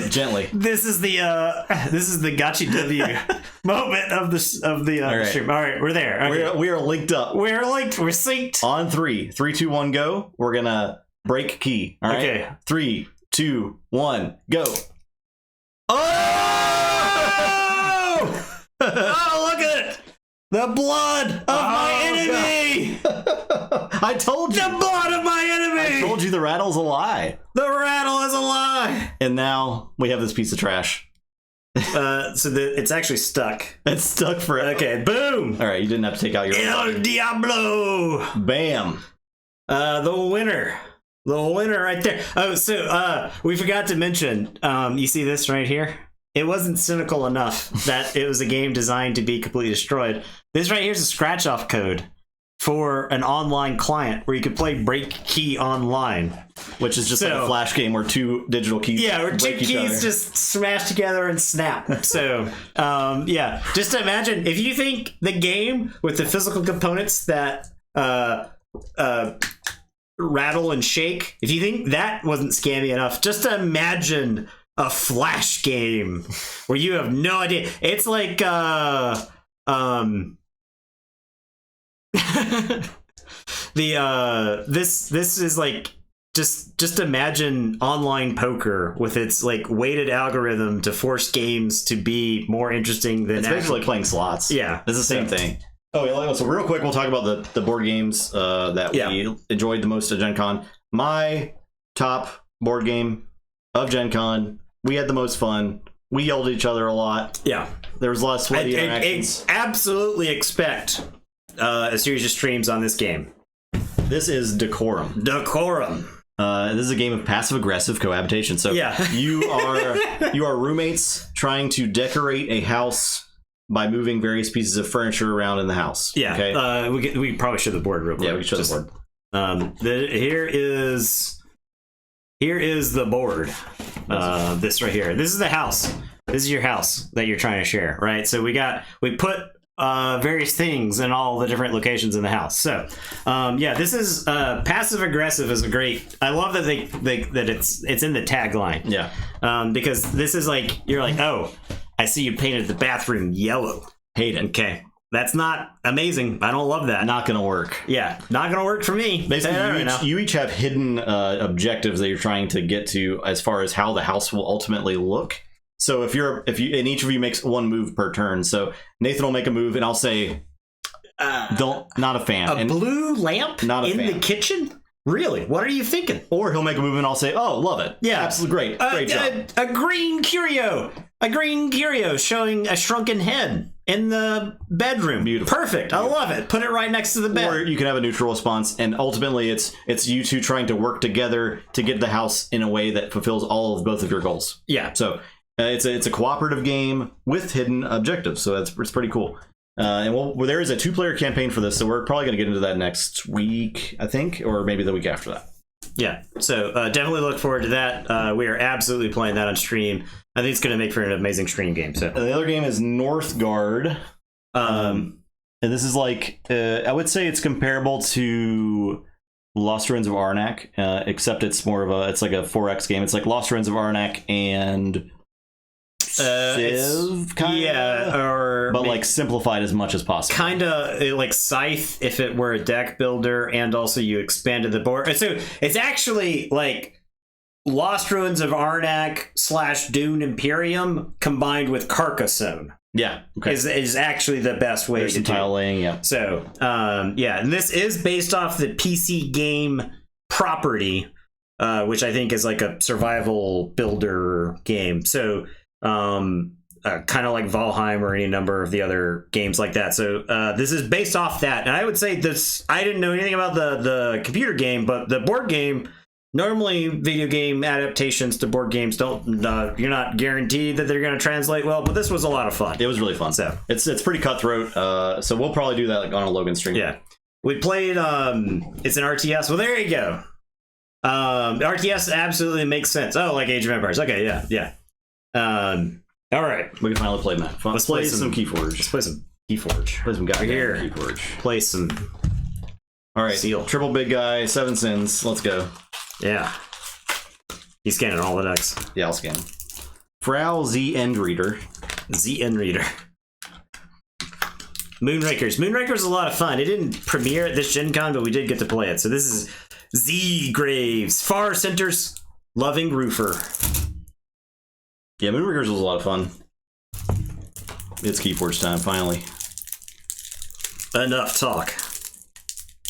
Gently. This is the gotcha W moment of the stream. All right, we're there. Okay. We are linked up. We're linked. We're synced. On 3, 3, 2, 1, go. We're gonna break key. All right. Okay. 3, 2, 1, go. Oh! Oh, look at it! The blood of my enemy! I told you. The blood of my enemy! I told you the rattle's a lie. The rattle is a lie! And now we have this piece of trash. It's actually stuck. It's stuck forever. Okay, boom! All right, you didn't have to take out your... El Diablo! Bam! The winner. The winner right there. Oh, so we forgot to mention, you see this right here? It wasn't cynical enough that it was a game designed to be completely destroyed. This right here is a scratch-off code for an online client where you could play Break Key online. Which is just like a flash game where 2 digital keys where 2 keys just smash together and snap. So, just imagine, if you think the game with the physical components that rattle and shake, if you think that wasn't scammy enough, just imagine a flash game where you have no idea. It's like this is like just imagine online poker with its like weighted algorithm to force games to be more interesting than it's basically playing slots. Yeah, it's the same thing. Oh, so real quick, we'll talk about the board games that we enjoyed the most at Gen Con. My top board game of Gen Con. We had the most fun. We yelled at each other a lot. Yeah. There was a lot of sweaty interactions. Absolutely expect a series of streams on this game. This is Decorum. Decorum. This is a game of passive-aggressive cohabitation. So you are roommates trying to decorate a house by moving various pieces of furniture around in the house. Yeah. Okay? We probably show the board real quick. Yeah, we show the board. Here is the board. This right here. This is the house. This is your house that you're trying to share, right? So we put various things in all the different locations in the house. So this is passive aggressive is a great. I love that that it's in the tagline. Yeah. Because this is like, you're like, oh, I see you painted the bathroom yellow. Hate it. Okay. That's not amazing. I don't love that. Not gonna work. Yeah, not gonna work for me. Basically, you each have hidden objectives that you're trying to get to as far as how the house will ultimately look. So if you and each of you makes one move per turn. So Nathan will make a move, and I'll say, not a fan. A blue lamp not a in fan. The kitchen. Really? What are you thinking? Or he'll make a move, and I'll say, oh, love it. Yeah, absolutely great job. A green curio. A green curio showing a shrunken head in the bedroom. Beautiful. Perfect. I love it. Put it right next to the bed. Or you can have a neutral response, and ultimately it's you two trying to work together to get the house in a way that fulfills all of both of your goals. Yeah. So it's a cooperative game with hidden objectives. So it's pretty cool. And there is a 2-player campaign for this, so we're probably going to get into that next week, I think, or maybe the week after that. Yeah, so definitely look forward to that. We are absolutely playing that on stream. I think it's going to make for an amazing stream game. So the other game is Northgard. And this is like, I would say it's comparable to Lost Ruins of Arnak, except it's more of it's like a 4X game. It's like Lost Ruins of Arnak and Civ, but like simplified as much as possible. Kind of like Scythe if it were a deck builder, and also you expanded the board. So it's actually like Lost Ruins of Arnak / Dune Imperium combined with Carcassonne. Yeah, okay. Is actually the best way to do tile laying. Yeah. So and this is based off the PC game Property, which I think is like a survival builder game. So kind of like Valheim or any number of the other games like that. So this is based off that. And I would say this, I didn't know anything about the computer game, but the board game, normally video game adaptations to board games don't, you're not guaranteed that they're going to translate well, but this was a lot of fun. It was really fun. So it's pretty cutthroat. So we'll probably do that like on a Logan stream. Yeah. We played, it's an RTS. Well, there you go. RTS absolutely makes sense. Oh, like Age of Empires. Okay, yeah. All right. We can finally play that. Let's play some Keyforge. Let's play some Keyforge. Play some goddamn here. Keyforge. Play some. All right. Seal. Triple big guy, 7 sins. Let's go. Yeah. He's scanning all the decks. Yeah, I'll scan. Frau Z End Reader. Z End Reader. Moonrakers. Moonrakers is a lot of fun. It didn't premiere at this Gen Con, but we did get to play it. So this is Z Graves. Far Center's Loving Roofer. Yeah, Moonrakers was a lot of fun. It's Keyforge time, finally. Enough talk.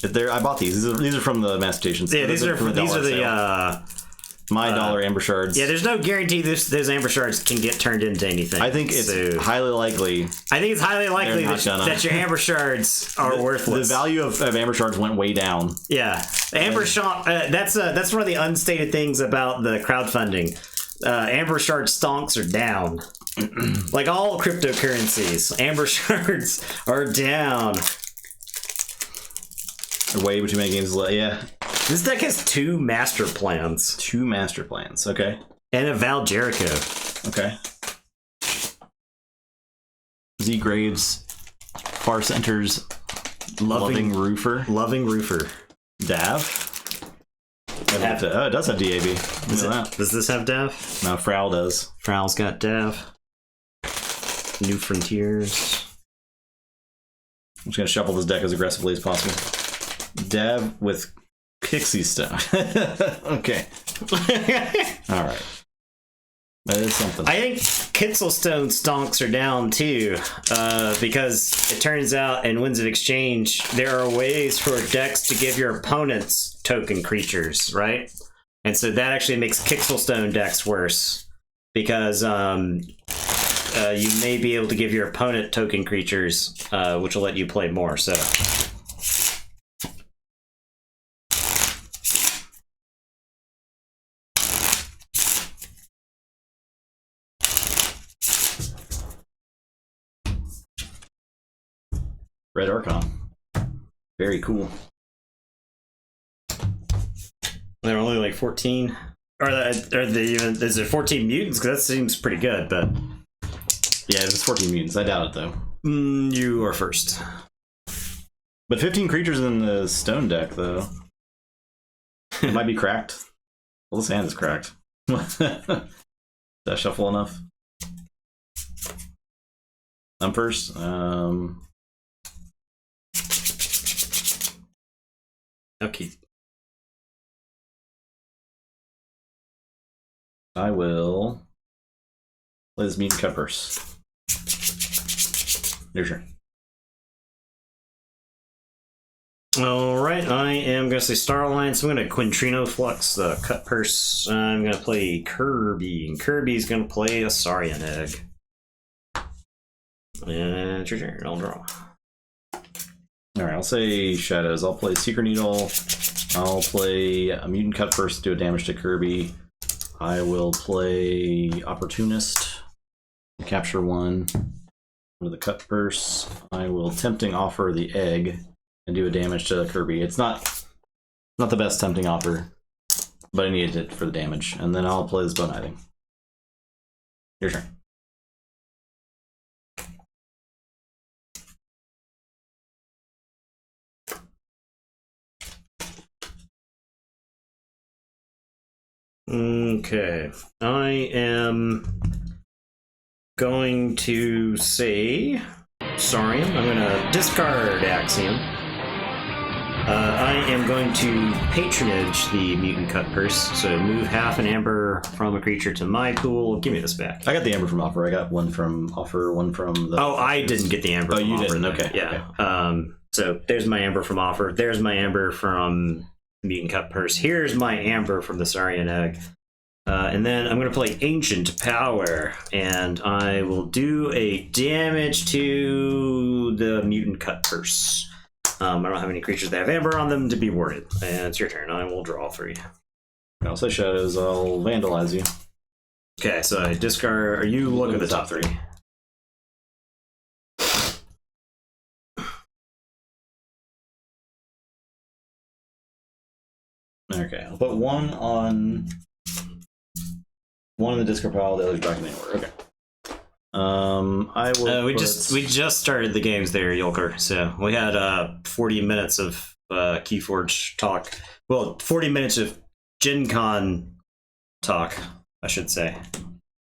I bought these. These are from the Mutation. Yeah, these are the my dollar amber shards. Yeah, there's no guarantee those amber shards can get turned into anything. I think it's highly likely. I think it's highly likely that your amber shards are worthless. The value of amber shards went way down. Yeah, amber shard. That's one of the unstated things about the crowdfunding. Amber shard stonks are down. Like all cryptocurrencies, amber shards are down. Way too many games. Yeah. This deck has 2 master plans. 2 master plans. Okay. And a Val Jericho. Okay. Z Graves. Far Center's Loving Roofer. Loving Roofer. Dav. It does have DAB. Does this have Dav? No, Frau does. Frau's got Dav. New Frontiers. I'm just going to shuffle this deck as aggressively as possible. Dav with Pixie Stone. Okay. All right. That is something. I think Kitzelstone stonks are down too, because it turns out in Winds of Exchange, there are ways for decks to give your opponents token creatures, right? And so that actually makes Kitzelstone decks worse, because you may be able to give your opponent token creatures, which will let you play more. So. Red Archon. Very cool. There are only like 14. Is there 14 mutants? Because that seems pretty good, but. Yeah, it's 14 mutants. I doubt it, though. You are first. But 15 creatures in the stone deck, though. It might be cracked. Well, this hand is cracked. Does that shuffle enough? I'm first. Okay. I will play this Mutant Cutpurse. Your turn. All right, I am going to say Star Alliance. I'm going to Quintrino Flux the Cutpurse. I'm going to play Kirby, and Kirby's going to play a Saurian Egg. And it's your turn. I'll draw. All right, I'll say Shadows. I'll play Secret Needle. I'll play a Mutant Cutpurse to do a damage to Kirby. I will play Opportunist. Capture 1 with the Cutpurse. I will Tempting Offer the Egg and do a damage to Kirby. It's not the best Tempting Offer, but I needed it for the damage. And then I'll play this Bone Hiding. Your turn. Okay, I am going to say Saurian. I'm going to discard Axiom. I am going to patronage the Mutant Cutpurse, so move half an amber from a creature to my pool. Give me this back. I got the amber from Offer. I got one from Offer, one from the... Oh, I didn't get the amber from you Offer. Didn't? Okay. Yeah. Okay. So there's my amber from Offer. There's my amber from Mutant Cutpurse. Here's my amber from the Saurian Egg. And then I'm going to play Ancient Power, and I will do a damage to the Mutant Cut Purse. I don't have any creatures that have Amber on them to be warded. And it's your turn. I will draw 3. I'll say Shadows. I'll Vandalize you. Okay, so I discard. Are you look at the top 3? Okay, I'll put one in the discard pile, the other's back in the order. Okay. I will. We just started the games there, Yulker. So we had 40 minutes of Keyforge talk. Well, 40 minutes of Gencon talk, I should say.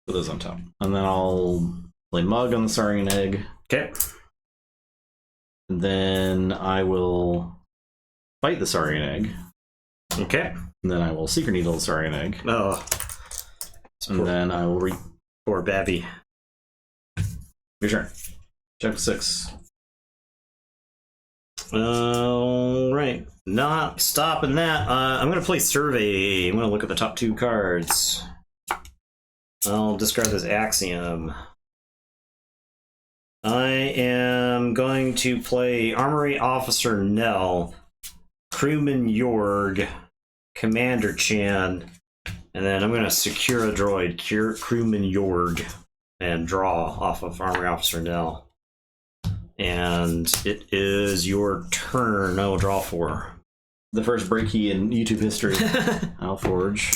Put those on top, and then I'll play Mug on the Saurian Egg. Okay. And then I will fight the Saurian Egg. Okay. And then I will Secret Needle the Saurian Egg. Oh. And then I will Poor Babby. Your turn. Check 6. Alright. Not stopping that. I'm going to play Survey. I'm going to look at the top 2 cards. I'll discard this Axiom. I am going to play Armory Officer Nell, Crewman Yorg, Commander Chan, and then I'm going to secure a droid, Crewman Yorg, and draw off of Armory Officer Nell. And it is your turn. I will draw 4. The first break key in YouTube history. I'll forge.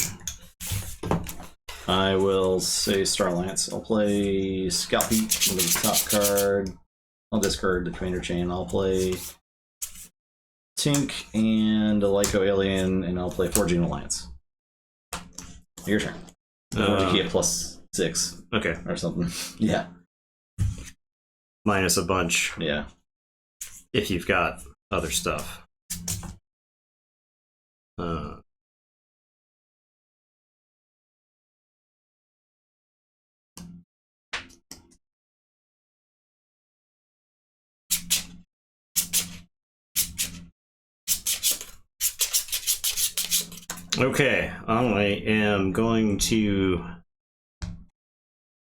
I will say Star Lance. I'll play Scout Beat with the top card. I'll discard the Commander Chain. I'll play Tink and a Lyco Alien, and I'll play Forging Alliance. Your turn. Forging key at +6. Okay. Or something. Yeah. Minus a bunch. Yeah. If you've got other stuff. Okay, I am going to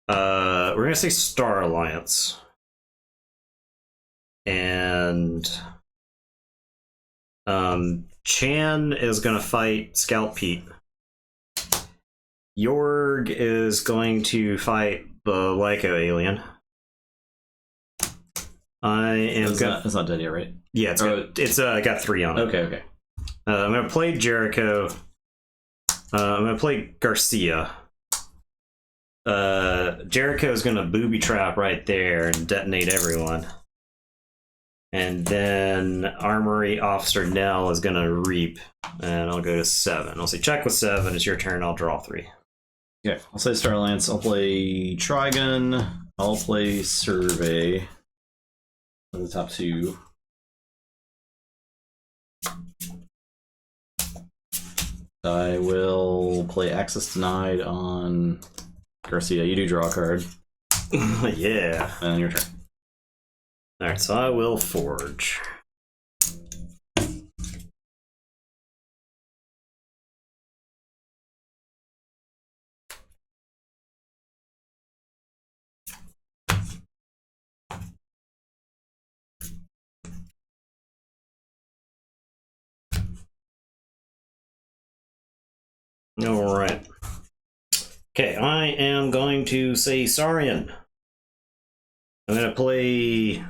we're gonna say Star Alliance. And Chan is gonna fight Scout Pete. Yorg is going to fight the Lyco alien. It's not dead yet, right? Yeah, it's got 3 on it. Okay. I'm gonna play Jericho. I'm gonna play Garcia. Jericho is gonna booby trap right there and detonate everyone. And then Armory Officer Nell is gonna reap, and I'll go to 7. I'll say check with 7. It's your turn. I'll draw 3. Okay, I'll say Star Lance. I'll play Trigun. I'll play Survey. For the top 2. I will play Access Denied on Garcia. You do draw a card. Yeah. And your turn. Alright, so I will forge. Alright. Okay, I am going to say Saurian. I'm going to play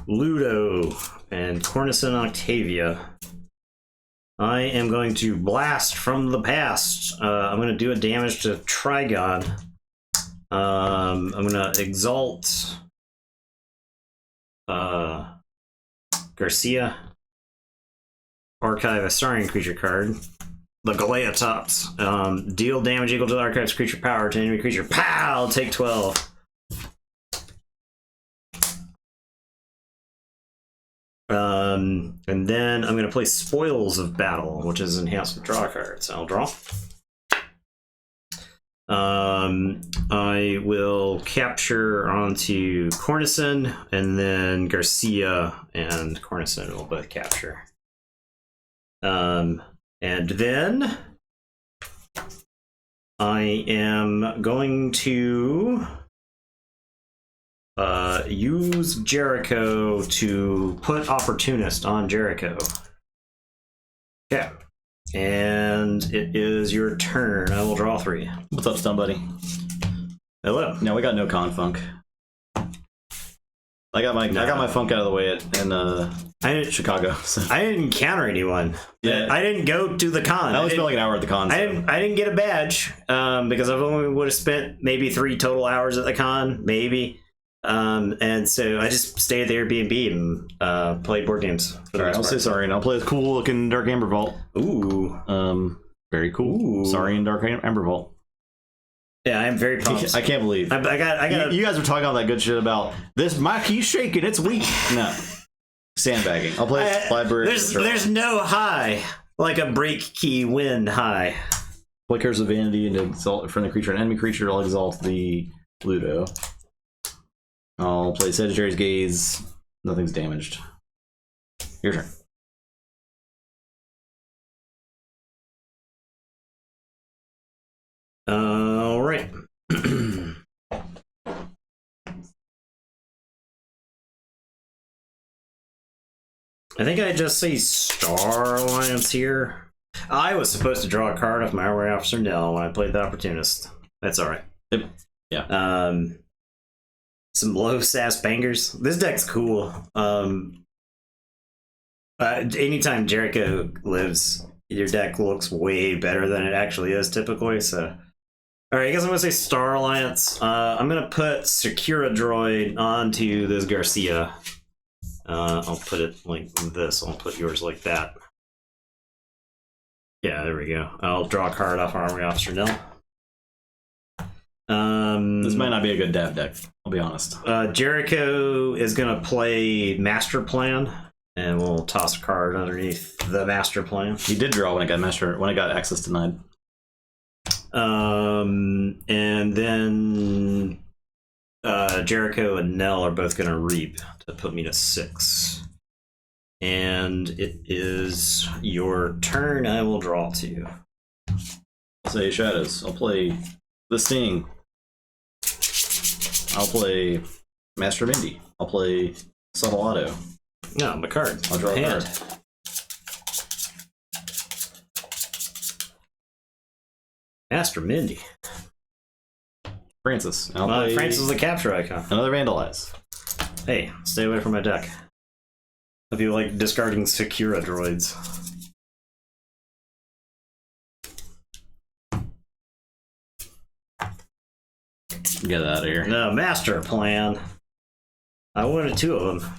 Ludo and Cornison Octavia. I am going to blast from the past. I'm going to do a damage to Trigon. I'm going to exalt Garcia. Archive a Saurian creature card. The Galea Tops. Deal damage equal to the archive's creature power to enemy creature. Pow! Take 12. And then I'm going to play Spoils of Battle, which is enhanced with draw cards. I'll draw. I will capture onto Cornison, and then Garcia and Cornison will both capture. And then I am going to use Jericho to put Opportunist on Jericho. Okay. And it is your turn. I will draw 3. What's up, somebody? Hello. No, we got no con funk. I got my funk out of the way in Chicago. So. I didn't encounter anyone. Yeah, I didn't go to the con. I only spent like an hour at the con. So. I didn't get a badge because I only would have spent maybe 3 total hours at the con, maybe. And so I just stayed at the Airbnb and played board games. All right, I'll say sorry, and I'll play this cool looking Dark Amber Vault. Ooh. Very cool. Ooh. Sorry, and Dark Amber Vault. Yeah, I am very pumped. I can't believe I got. You guys were talking all that good shit about this. My key's shaking. It's weak. No, sandbagging. I'll play library. There's no high like a break key win high. Play Curse of Vanity and exalt a friendly creature and enemy creature. I'll exalt the Ludo. I'll play Sagittarius Gaze. Nothing's damaged. Your turn. All right. I think I just say Star Alliance here. I was supposed to draw a card off my Armory Officer Nell when I played the Opportunist. That's all right. Yep. Yeah. Some low sass bangers. This deck's cool. Anytime Jericho lives, your deck looks way better than it actually is typically. So, all right, I guess I'm gonna say Star Alliance. I'm gonna put Secura Droid onto this Garcia. I'll put it like this. I'll put yours like that. Yeah, there we go. I'll draw a card off Armory Officer Nell. This might not be a good dab deck, I'll be honest. Jericho is gonna play Master Plan, and we'll toss a card underneath the Master Plan. He did draw when it got access denied. And then Jericho and Nell are both gonna reap to put me to 6. And it is your turn. I will draw 2. I'll say Shadows. I'll play the Sting. I'll play Master Mindy. I'll play Subtle Auto. No, my card. I'll draw a card. Master Mindy. Francis. I'll play Francis is the capture icon. Another Vandalize. Hey, stay away from my deck. If you like discarding Secura droids. Get that out of here. No, Master Plan. I wanted 2 of them.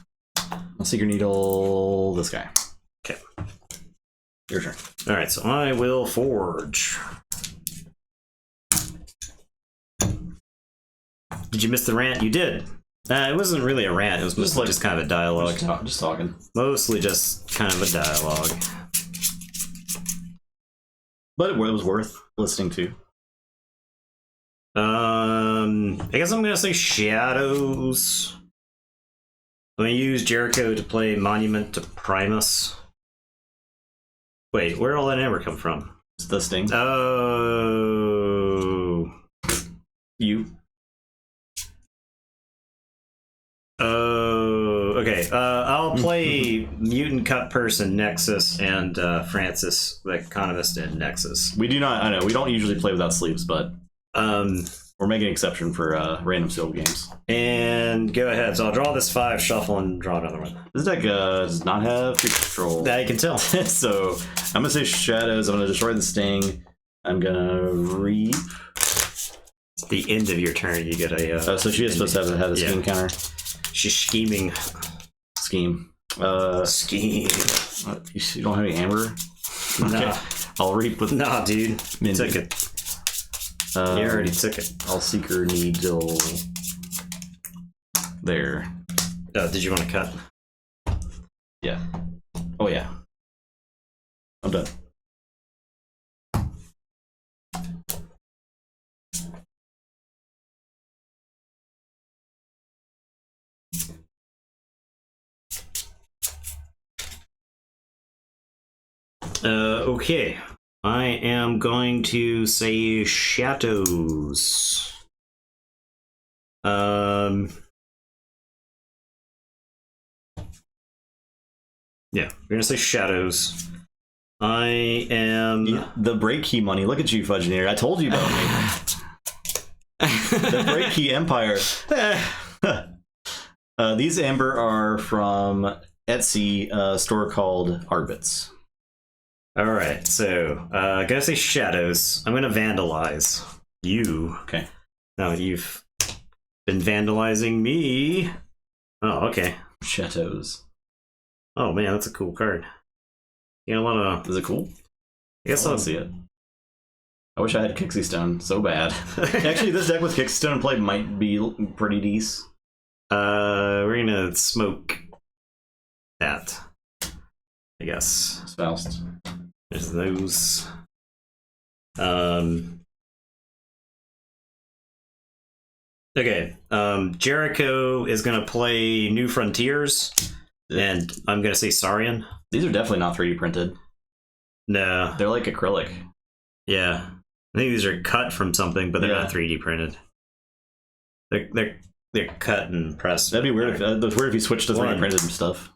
I'll Seeker Needle this guy. Okay. Your turn. Alright, so I will forge. Did you miss the rant? You did. It wasn't really a rant, it was mostly just kind of a dialogue. Just talking. Mostly just kind of a dialogue. But it was worth listening to. I guess I'm gonna say Shadows. I'm gonna use Jericho to play Monument to Primus. Wait, where did all that amber come from? It's the Sting. Oh. You. Oh, okay. I'll play Mutant Cut Person, Nexus, and Francis, the Economist, and Nexus. We do not. I know we don't usually play without sleeves, but we're making an exception for random sealed games. And go ahead. So I'll draw this 5, shuffle, and draw another one. This deck does not have creature control. I can tell. So I'm gonna say Shadows. I'm gonna destroy the Sting. I'm gonna reap. It's the end of your turn. You get a. So she is supposed to have a scheme counter. She's scheming. Scheme. Scheme. You don't have any amber? Okay. Nah. I'll reap with. Nah, dude. Mindy. Took it. You already took it. I'll Seeker Needle. There. Did you want to cut? Yeah. Oh, yeah. I'm done. Okay. I am going to say shadows. Yeah, we're gonna say shadows. I am the break key money. Look at you, Fudgeneer. I told you about me. The break key empire. These amber are from Etsy, store called Arbits. All right, so gonna say shadows. I'm gonna vandalize you. Okay. No, you've been vandalizing me. Oh, okay. Shadows. Oh man, that's a cool card. You know, a lot of. Is it cool? I guess I'll see it. I wish I had Kixie Stone so bad. Actually, this deck with Kixie Stone in play might be pretty decent. We're gonna smoke that. I guess. Faust. There's those. Okay. Jericho is gonna play New Frontiers, and I'm gonna say Saurian. These are definitely not 3D printed. No. They're like acrylic. Yeah. I think these are cut from something, but they're not 3D printed. They're cut and pressed. That'd be weird. That's weird if you switched to 3D printed stuff.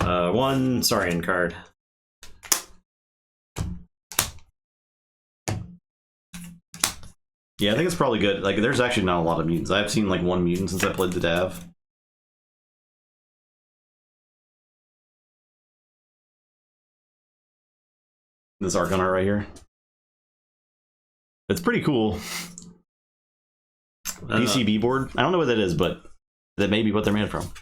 One Saurian card. Yeah, I think it's probably good. Like, there's actually not a lot of mutants. I've seen like one mutant since I played the Dav. This Archon art right here. It's pretty cool. PCB board. I don't know what that is, but that may be what they're made from.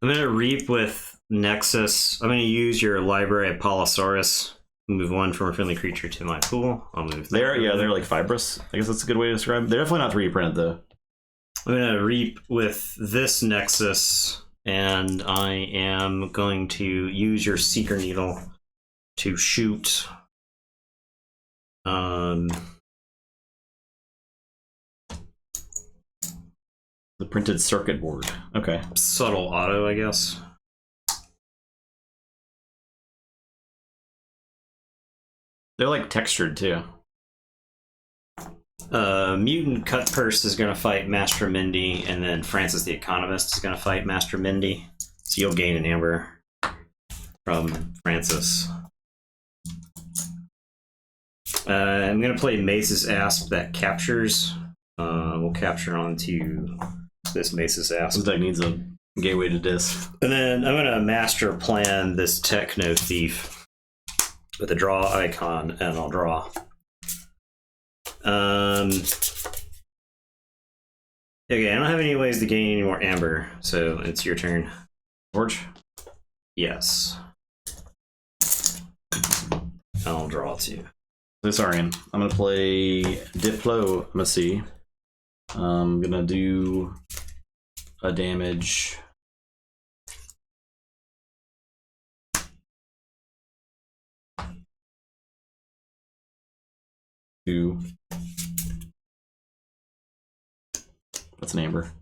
I'm gonna reap with Nexus. I'm gonna use your library of Palosaurus. Move one from a friendly creature to my pool. I'll move. They're like fibrous. I guess that's a good way to describe them. They're definitely not 3D printed though. I'm gonna reap with this Nexus, and I am going to use your Seeker Needle to shoot. The printed circuit board. Okay. Subtle auto, I guess. They're like textured too. Mutant Cut Purse is going to fight Master Mindy, and then Francis the Economist is going to fight Master Mindy. So you'll gain an amber from Francis. I'm going to play Mace's Asp that captures. We'll capture onto this Mace's Asp. This deck needs a gateway to dis. And then I'm going to master plan this Techno Thief with a draw icon, and I'll draw. Okay, I don't have any ways to gain any more amber, so it's your turn. George? Yes. I'll draw two. This Arian. I'm gonna play Diplomacy. I'm gonna do a damage. To that's an amber.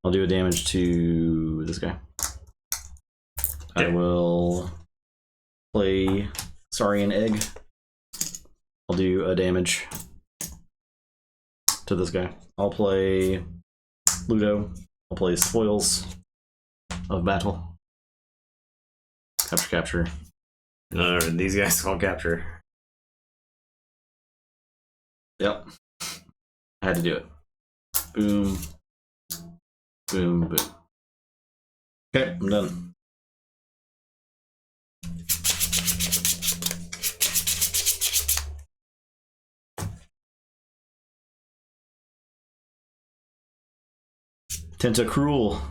I'll do a damage to this guy. Okay. I will play Saurian Egg. I'll do a damage to this guy. I'll play Ludo. I'll play Spoils of Battle. Capture. No, these guys all capture. Yep. I had to do it. Boom. Boom, boom. Okay, I'm done. Tentacruel.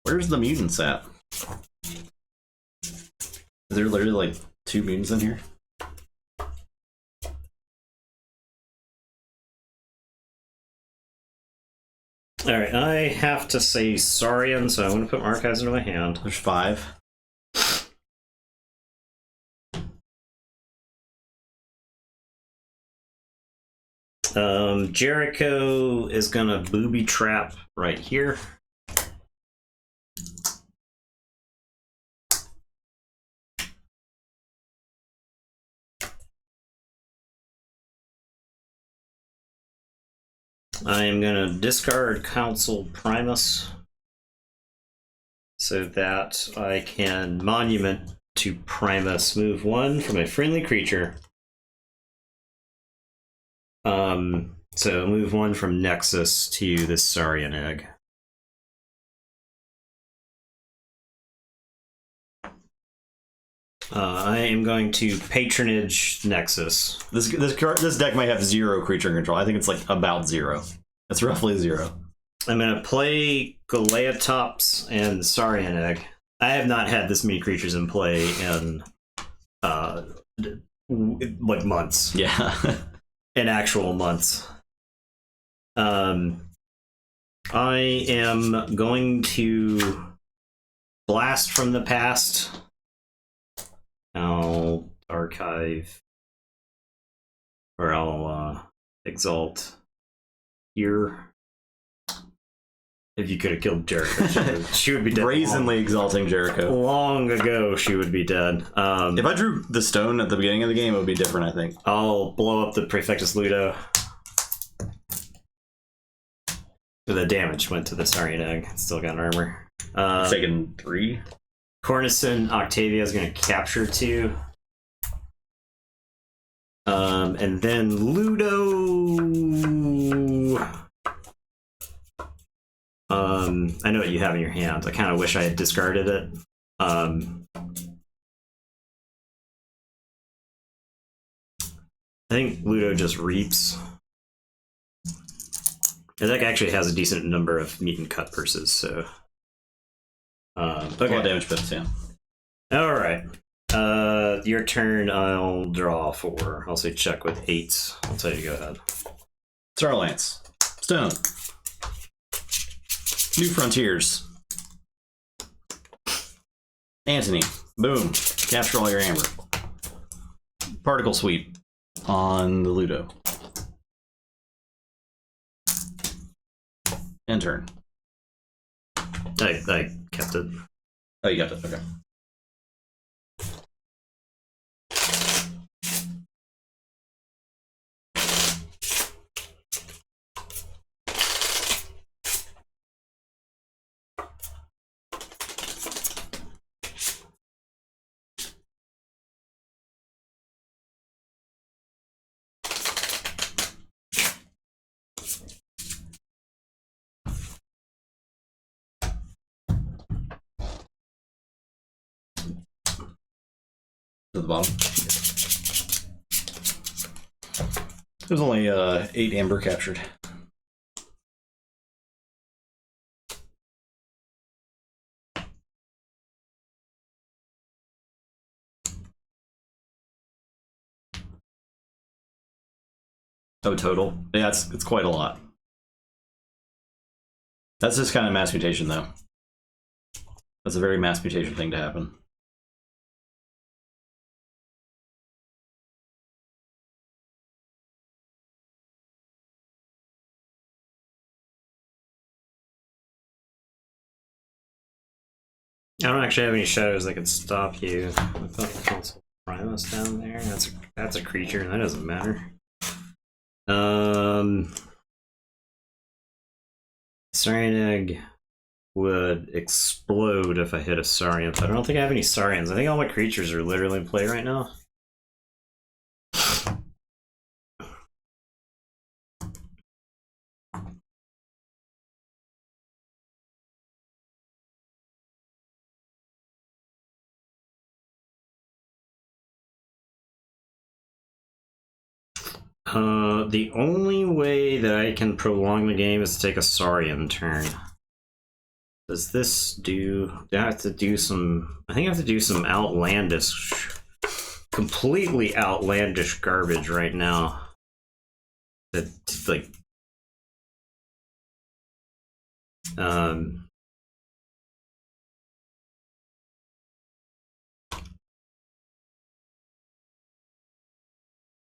Where's the mutants at? Is there literally like 2 mutants in here? Alright, I have to say Saurian, so I'm going to put my archives into my hand. There's 5. Jericho is gonna booby trap right here. I am gonna discard Council Primus so that I can monument to Primus, move 1 from a friendly creature. So move 1 from Nexus to this Saurian Egg. I am going to patronage Nexus. This deck might have 0 creature control. I think it's like about 0. It's roughly 0. I'm going to play Galeatops and Saurian Egg. I have not had this many creatures in play in like months. Yeah. In actual months. I am going to blast from the past. I'll archive, or I'll exalt here. If you could have killed Jericho, she would be dead. Brazenly exalting Jericho. Long ago, she would be dead. If I drew the stone at the beginning of the game, it would be different, I think. I'll blow up the Prefectus Ludo. The damage went to the Saurian Egg. It's still got armor. It's taken 3. Cornison Octavia is going to capture 2. And then Ludo. I know what you have in your hand. I kind of wish I had discarded it. I think Ludo just reaps. The deck actually has a decent number of meet and cut purses, so. Okay. A lot of damage pips, yeah. Alright. Your turn, I'll draw 4. I'll say check with 8. I'll tell you to go ahead. Starlance. Stone. New Frontiers. Antony. Boom. Capture all your amber. Particle Sweep on the Ludo. End turn. I kept it. Oh, you got it. Okay. To the bottom. There's only 8 amber captured. Oh, total? Yeah, it's quite a lot. That's just kind of mass mutation, though. That's a very mass mutation thing to happen. I don't actually have any shadows that could stop you. I thought Council Primus down there. That's a creature. That doesn't matter. Saurian Egg would explode if I hit a Saurian, but I don't think I have any Saurians. I think all my creatures are literally in play right now. The only way that I can prolong the game is to take a Saurian turn. Does this do... I have to do some... I think I have to do some outlandish... completely outlandish garbage right now. That, like...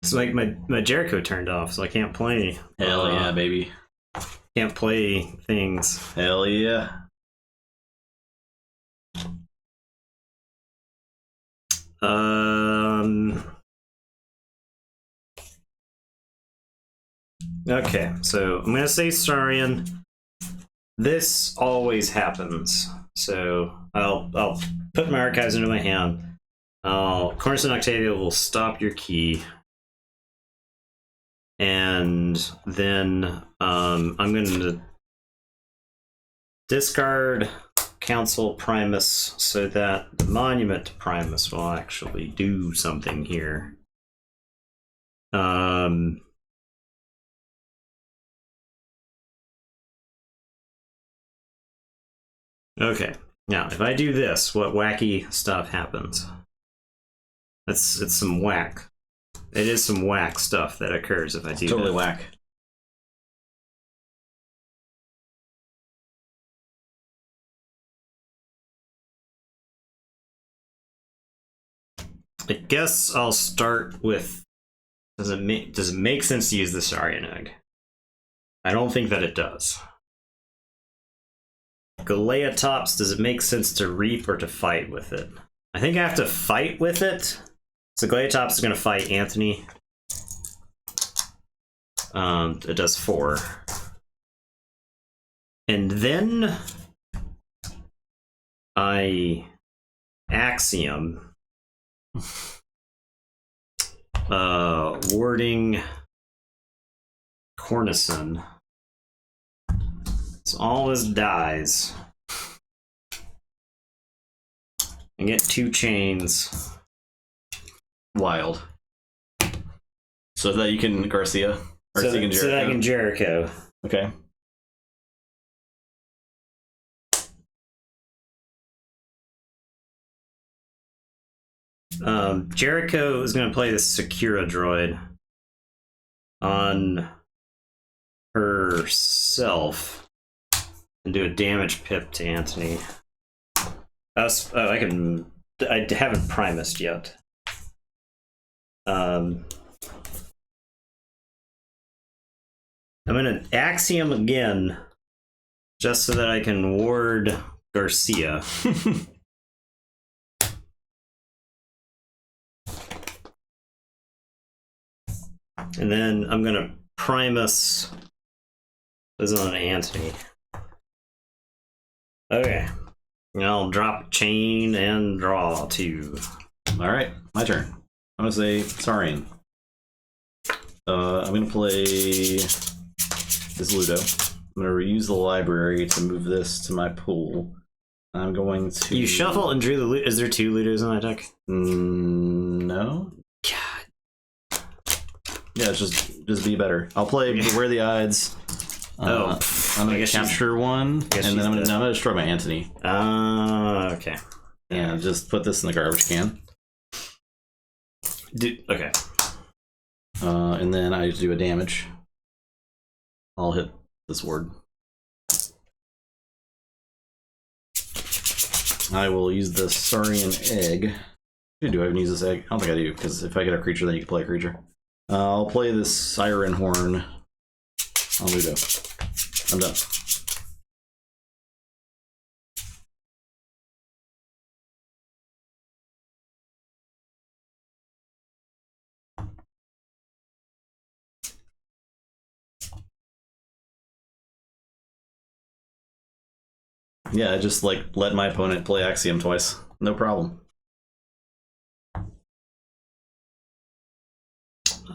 It's like my Jericho turned off, so I can't play. Hell yeah, baby. Can't play things. Hell yeah. Okay, so I'm gonna say Saurian. This always happens, so I'll put my archives into my hand. Cornerstone Octavia will stop your key, and then I'm going to discard Council Primus so that the Monument to Primus will actually do something here. Okay, now if I do this, what wacky stuff happens? It's some whack. It is some whack stuff that occurs if I do totally that. Whack. I guess I'll start with. Does it make sense to use the Saurian Egg? I don't think that it does. Galeatops, does it make sense to reap or to fight with it? I think I have to fight with it. So Galeatops is going to fight Anthony. It does 4. And then I Axiom. Warding Cornison. So all this dies. And get 2 chains. Wild. So that you can Garcia? Or So, so, you can so that I can Jericho. Okay. Jericho is going to play the Sakura droid on herself and do a damage pip to Anthony. I haven't Primused yet. I'm going to Axiom again just so that I can ward Garcia. And then I'm going to Primus this on Anthony. Okay. I'll drop chain and draw 2. Alright, my turn. I'm going to say Saurian. I'm going to play this Ludo. I'm going to reuse the library to move this to my pool. I'm going to... You shuffle and drew the Ludo. Is there 2 Ludos in that deck? No. God. Yeah, just be better. I'll play Beware the Odds. I'm going to capture one, and then I'm going to destroy my Anthony. Okay. Yeah, just put this in the garbage can. Okay. And then I do a damage. I'll hit this ward. I will use the Saurian Egg. Do I even use this egg? I don't think I do, because if I get a creature, then you can play a creature. I'll play this Siren Horn on Ludo. I'm done. Yeah, I just let my opponent play Axiom twice. No problem.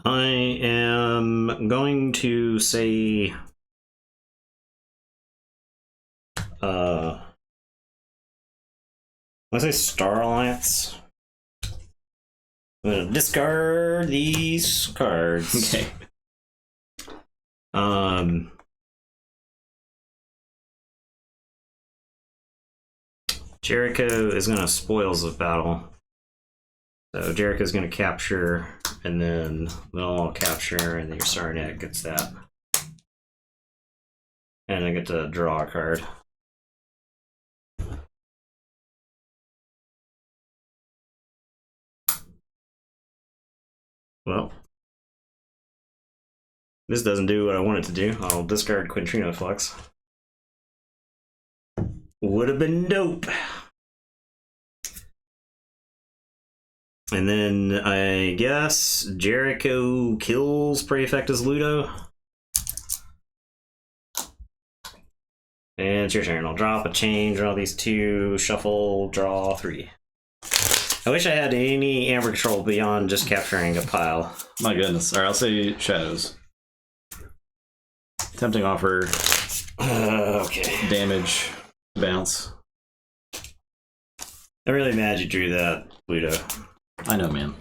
I am going to say let's say Star Alliance. I'm gonna discard these cards. Okay. Jericho is gonna spoils the battle. So Jericho's gonna capture, and then they'll capture, and then your Sarnak gets that. And I get to draw a card. Well, This doesn't do what I want it to do. I'll discard Quintrino Flux. Would have been dope. And then I guess Jericho kills Praefectus Ludo. And it's your turn. I'll drop a chain, draw these 2, shuffle, draw 3. I wish I had any Amber control beyond just capturing a pile. My goodness. Alright, I'll say Shadows. Tempting offer. Okay. Damage. Bounce. I'm really mad you drew that, Ludo. I know, man.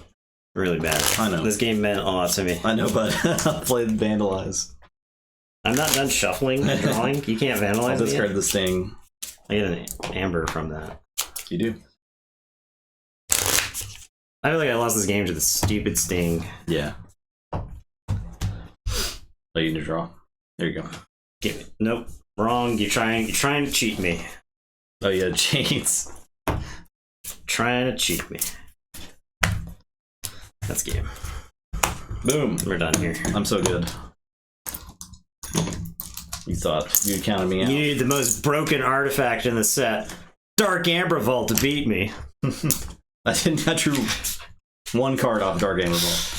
Really bad. I know. This game meant a lot to me. I know, but I'll play Vandalize. I'm not done shuffling and drawing. You can't vandalize I'll discard me. the Sting. I get an Amber from that. You do. I feel like I lost this game to the stupid Sting. Yeah. Oh, you need to draw. There you go. Give me. Nope. Wrong. You're trying to cheat me. Oh, yeah, chains. Trying to cheat me. That's game. Boom. We're done here. I'm so good. You thought you counted me out. You need the most broken artifact in the set. Dark Amber Vault to beat me. I drew 1 card off Dark Amber Vault.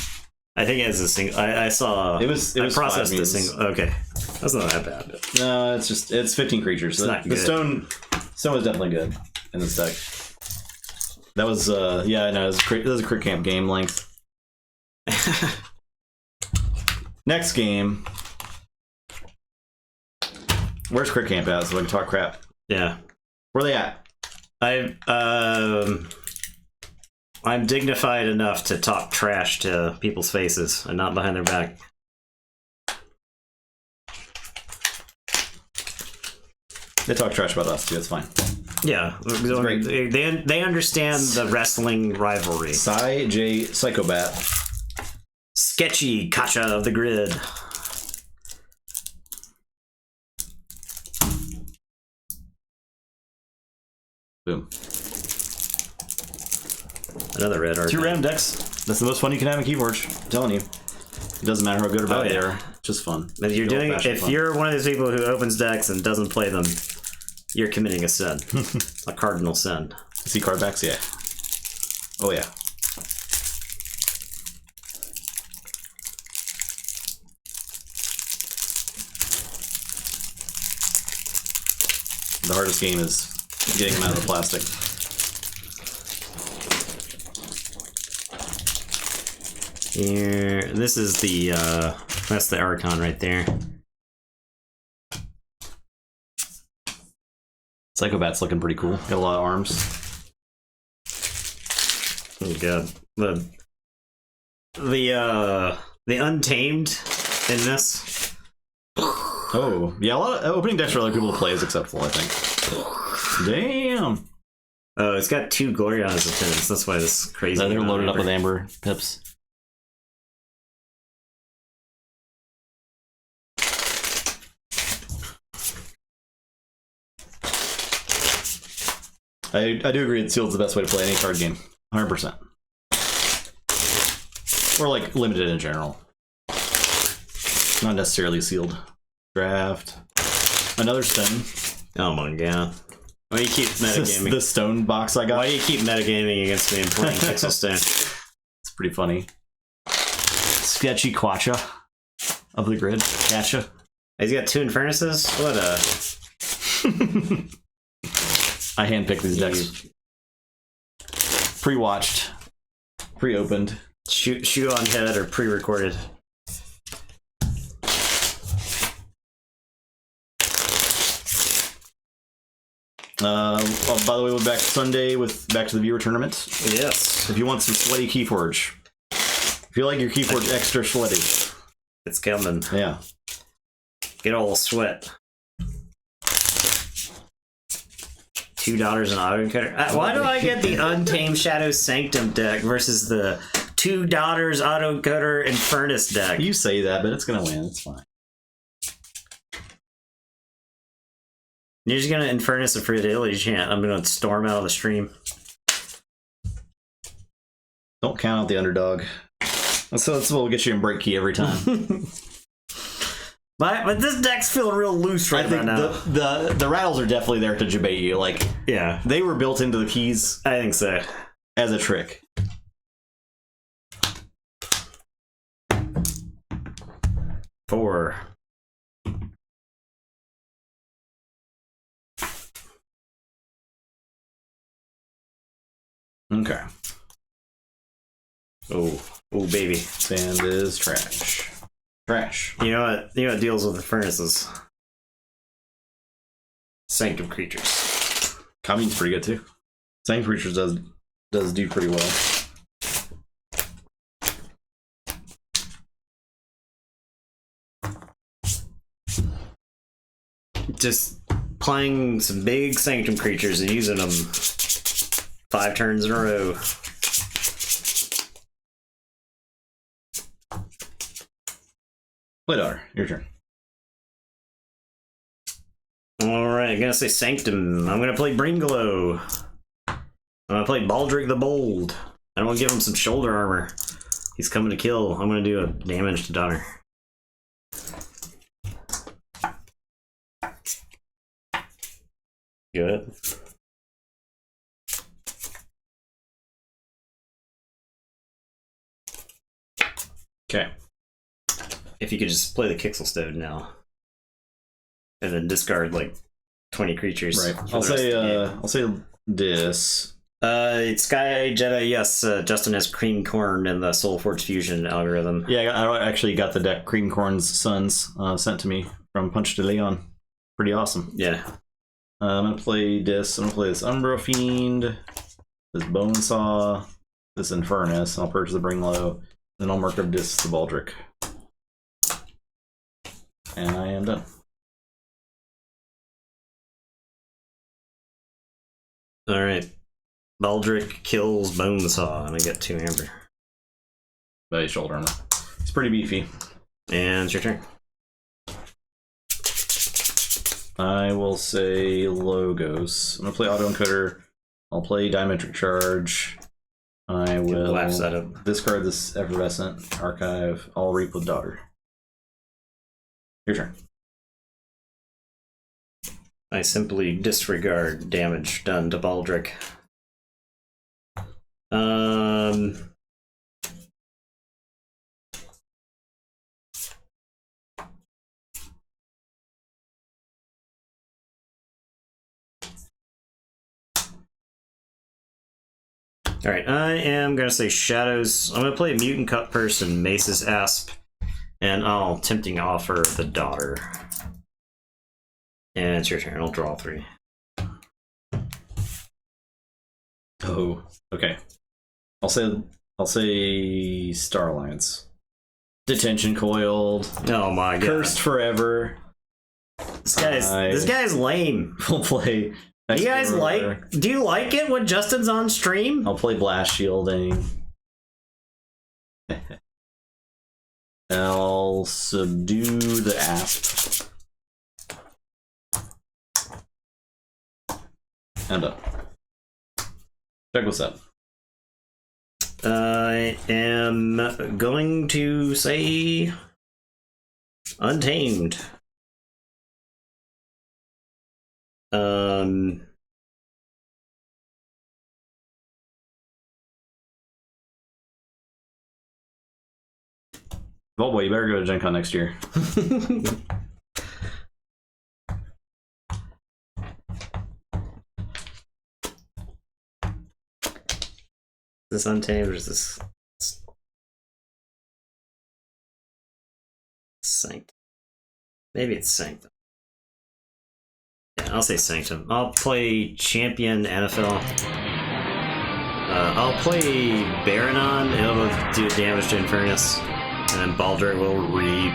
I think it's a single. I saw. It was I processed 5 the single. Okay, that's not that bad. No, it's 15 creatures. The stone was definitely good in this deck. That was yeah, I know. That was a crit camp game length. Next game. Where's crit camp at? So we can talk crap. Yeah, where they at? I'm dignified enough to talk trash to people's faces and not behind their back. They talk trash about us too. It's fine. Yeah, they understand the wrestling rivalry. Psy J Psychobat. Sketchy Kacha of the grid. Boom. Another red art. 2 random decks. That's the most fun you can have in Keyforge. I'm telling you. It doesn't matter how good or bad they are. It's just fun. If you're one of those people who opens decks and doesn't play them, you're committing a sin. A cardinal sin. See card backs? Yeah. Oh, yeah. The hardest game is getting them out of the plastic. Here, this is the that's the Archon right there. Psychobat's looking pretty cool. Got a lot of arms. Oh god, the Untamed in this. Oh yeah, a lot of opening decks for other people to play is acceptable, I think. Damn. Oh, it's got 2 Glorion as attendants. That's why this is crazy. They're loaded up with Amber pips. I do agree that sealed's the best way to play any card game. 100%. Or like limited in general. Not necessarily sealed. Draft. Another stone. Oh my god. Why do you keep metagaming? The stone box I got. Why do you keep metagaming against me and playing Pixel Stone? It's pretty funny. Sketchy Quacha of the grid. Catcha. He's got 2 Infernuses? What a... I handpicked these decks. Pre-watched. Pre-opened. Shoe on head or pre-recorded. By the way, we're back Sunday with Back to the Viewer tournament. Yes. If you want some sweaty Keyforge. If you like your Keyforge extra sweaty. It's coming. Yeah. Get all sweat. $2 an auto encoder. Why do I get the Untamed Shadow Sanctum deck versus the $2 auto encoder Infernus deck? You say that, but it's gonna win. It's fine. You're just gonna Infernus a Fidelity chant. I'm gonna storm out of the stream. Don't count out the underdog. So that's what will get you in break key every time. But this deck's feeling real loose right now. The rattles are definitely there to debate you. Like, yeah, they were built into the keys. I think so. As a trick. Four. Okay. Oh, baby. Sand is trash. Trash. You know what deals with the furnaces? Sanctum Creatures. Comming's pretty good too. Sanctum Creatures does do pretty well. Just playing some big Sanctum Creatures and using them 5 turns in a row. Play Daughter, your turn. Alright, I'm gonna say Sanctum. I'm gonna play Bringlow. I'm gonna play Baldric the Bold. I don't want to give him some shoulder armor. He's coming to kill. I'm gonna do a damage to Daughter. Good. Okay. If you could just play the Kixelstone now. And then discard like 20 creatures. Right. I'll say this. It's Sky Jedi, yes. Justin has Cream Corn in the Soulforge Fusion algorithm. Yeah, I actually got the deck Cream Corn's Sons sent to me from Punch de Leon. Pretty awesome. Yeah. I'm gonna play this. I'm gonna play this Umbra Fiend, this Bonesaw, this Infernus. I'll purchase the Bringlow. Then I'll mark up this to Baldric. And I am done. Alright. Baldric kills Bonesaw, and I get 2 amber. By shoulder armor. It's pretty beefy. And it's your turn. I will say Logos. I'm gonna play Auto Encoder. I'll play Diametric Charge. I will discard this Effervescent Archive. I'll Reap with Daughter. Your turn. I simply disregard damage done to Baldric. Alright, I am going to say Shadows. I'm going to play a Mutant Cut Person, Mace's Asp, and I'll Tempting Offer the Daughter. And it's your turn. I'll draw 3. Oh, okay. I'll say Star Alliance. Detention Coiled. Oh my god. Cursed Forever. This guy's lame. We'll play. Do you like it when Justin's on stream? I'll play Blast Shielding. I'll subdue the Asp. And up. Check what's up. I am going to say Untamed. Oh boy, you better go to Gen Con next year. Is this Untamed or is this Sanctum? Maybe it's Sanctum. Yeah, I'll say Sanctum. I'll play Champion NFL. I'll play Baranon. It'll do damage to Infernus. And then Baldric will Reap.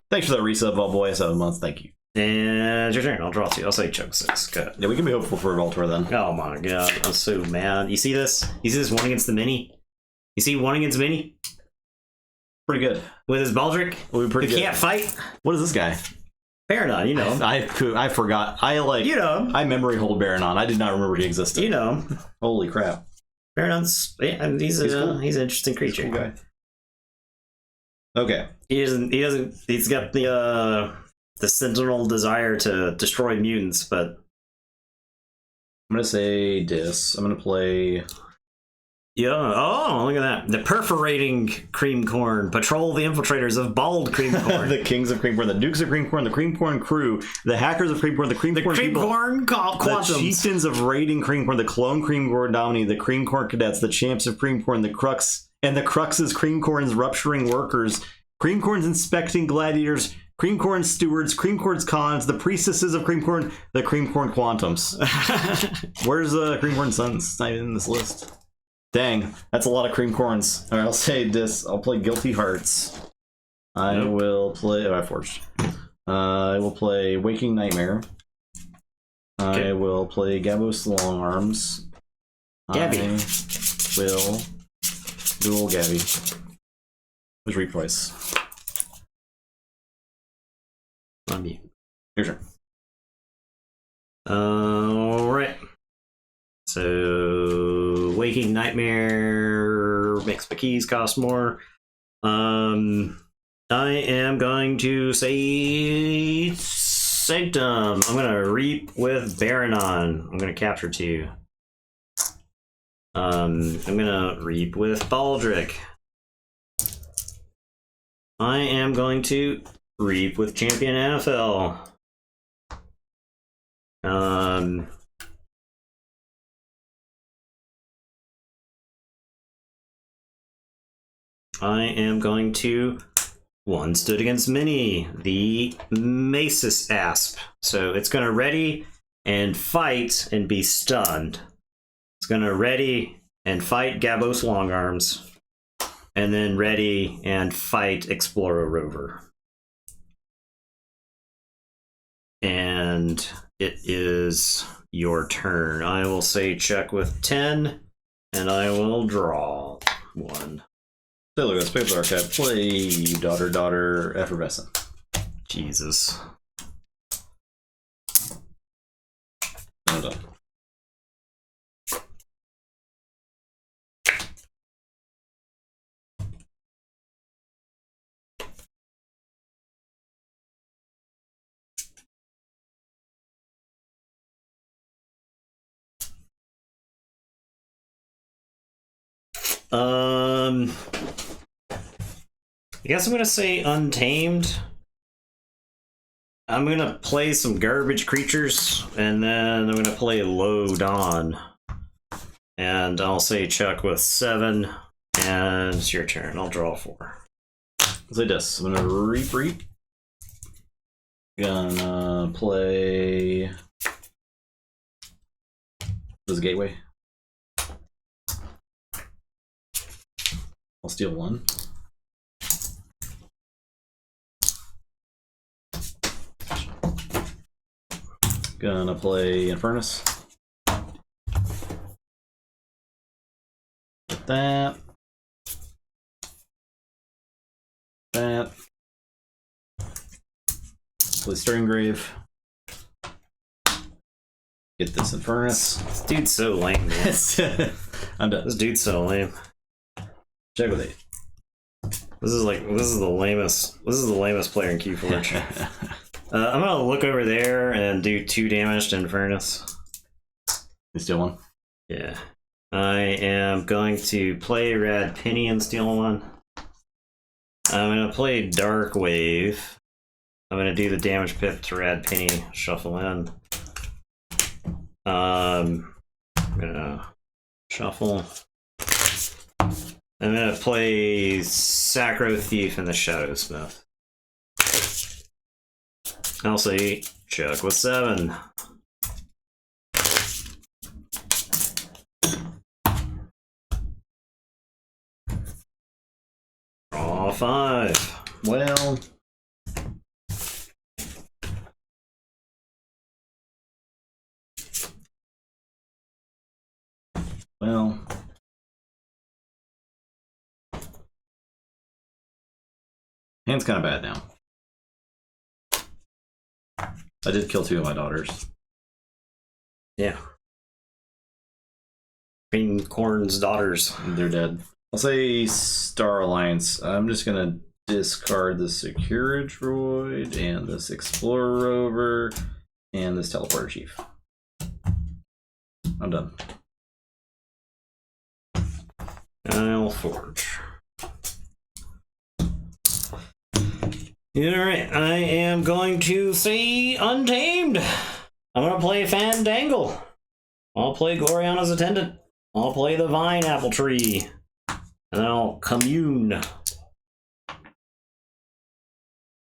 Thanks for that resub, Ballboy. 7 months. Thank you. And it's your turn. I'll draw 2. I'll say Choke 6. Good. Yeah, we can be hopeful for a Voltor then. Oh my god. I'm so mad. You see this? You see this 1 against the mini? You see 1 against mini? Pretty good. With his Baldric? We'll be pretty good. Can't fight? What is this guy? Baranon, you know him. I forgot. You know him. I memory hold Baranon. I did not remember he existed. You know him. Holy crap. Baranon's... Yeah, he's an interesting creature. Cool guy. Okay. He doesn't. He's got the sentinel desire to destroy mutants, but I'm gonna say dis. I'm gonna play. Yeah. Oh, look at that! The perforating cream corn patrol the infiltrators of bald cream corn. The kings of cream corn, the dukes of cream corn, the cream corn crew, the hackers of cream corn, the cream corn people, quantums. The chieftains of raiding cream corn, the clone cream corn dominee, the cream corn cadets, the champs of cream corn, the crux and the cruxes, cream corn's rupturing workers, cream corn's inspecting gladiators, cream corn stewards, cream corn's cons, the priestesses of cream corn, the cream corn quantums. Where's the cream corn sons? It's not even in this list. Dang, that's a lot of cream corns. All right, I'll say this. I'll play Guilty Hearts. I will play. Oh, I forged. I will play Waking Nightmare. Okay. I will play Gabos Long Arms. Gabby. I will duel Gabby. Who's replace? On me. Your turn. All right. So, Waking Nightmare makes my keys cost more. I am going to say Sanctum. I'm going to reap with Baranon. I'm going to capture 2. I'm going to reap with Baldric. I am going to reap with Champion NFL. I am going to one stood against many, the Macis Asp. So it's going to ready and fight and be stunned. It's going to ready and fight Gabos Longarms, and then ready and fight Explorer Rover. And it is your turn. I will say check with 10, and I will draw 1. So look, let's play with archive. Play daughter effervescent. Jesus. I'm done. I guess I'm gonna say Untamed. I'm gonna play some garbage creatures, and then I'm gonna play Low Dawn. And I'll say Chuck with 7, and it's your turn. I'll draw 4. Let's play this. I'm gonna reap. Gonna play. This is Gateway. I'll steal 1. Gonna play Infernus. Get that. That. Play Stirring Grave. Get this Infernus. This dude's so lame, man. I'm done. This dude's so lame. Check with 8. This is the lamest player in Keyforge. I'm gonna look over there and do 2 damage to Infernus. You steal 1? Yeah. I am going to play Rad Penny and steal 1. I'm gonna play Dark Wave. I'm gonna do the damage pip to Rad Penny, shuffle in. I'm gonna shuffle. I'm gonna play Sacro Thief and the Shadow Smith. I'll say Chuck with 7. Draw 5. Well. Hand's kind of bad now. I did kill 2 of my daughters. Yeah. Green Corn's daughters. They're dead. I'll say Star Alliance. I'm just gonna discard the Secure Droid and this Explorer Rover and this Teleporter Chief. I'm done. I'll forge. Alright, I am going to say Untamed. I'm going to play Fandangle. I'll play Gloriana's Attendant. I'll play the Vine Apple Tree. And I'll commune.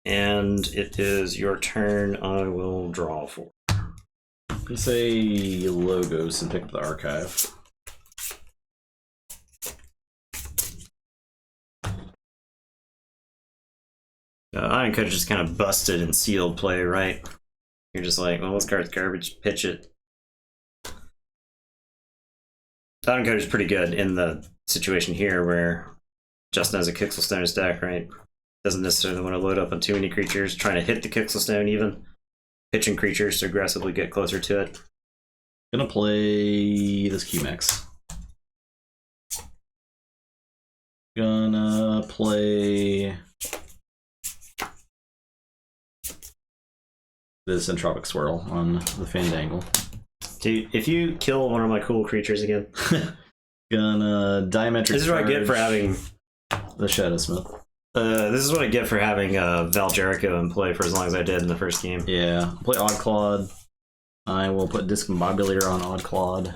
And it is your turn. I will draw 4. You say Logos and pick up the archive. Iron Coach just kind of busted and sealed play, right? You're just like, well, this card's garbage, pitch it. Iron Coach is pretty good in the situation here where Justin has a Kixelstone in his deck, right? Doesn't necessarily want to load up on too many creatures, trying to hit the Kixelstone even. Pitching creatures to aggressively get closer to it. Gonna play this Q-Max. Gonna play this Entropic Swirl on the Fandangle. Dude, if you kill one of my cool creatures again. Gonna Diametric This is what I get for having the Shadowsmith. This is what I get for having Val Jericho in play for as long as I did in the first game. Yeah, play Oddclad. I will put Discombobulator on Oddclad.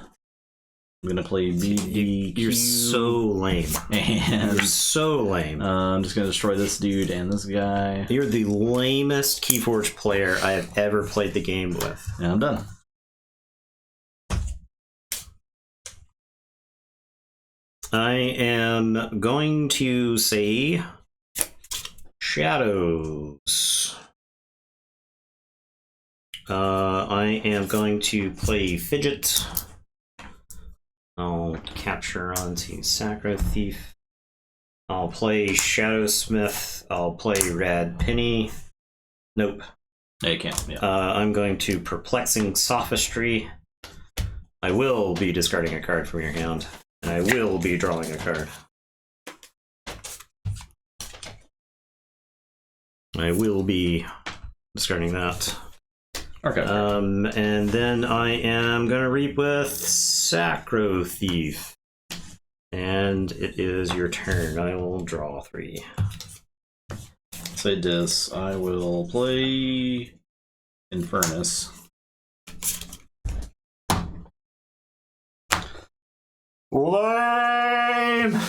I'm gonna play BDQ. You're so lame. And you're so lame. I'm just gonna destroy this dude and this guy. You're the lamest Keyforge player I have ever played the game with. And I'm done. I am going to say Shadows. I am going to play Fidget. I'll capture onto Sacro Thief. I'll play Shadowsmith. I'll play Rad Penny. Nope. Yeah, you can't. Yeah. I'm going to Perplexing Sophistry. I will be discarding a card from your hand. And I will be drawing a card. I will be discarding that. Okay. And then I am going to reap with Sacro Thief. And it is your turn. I will draw 3. Say this. I will play Infernus. Lame!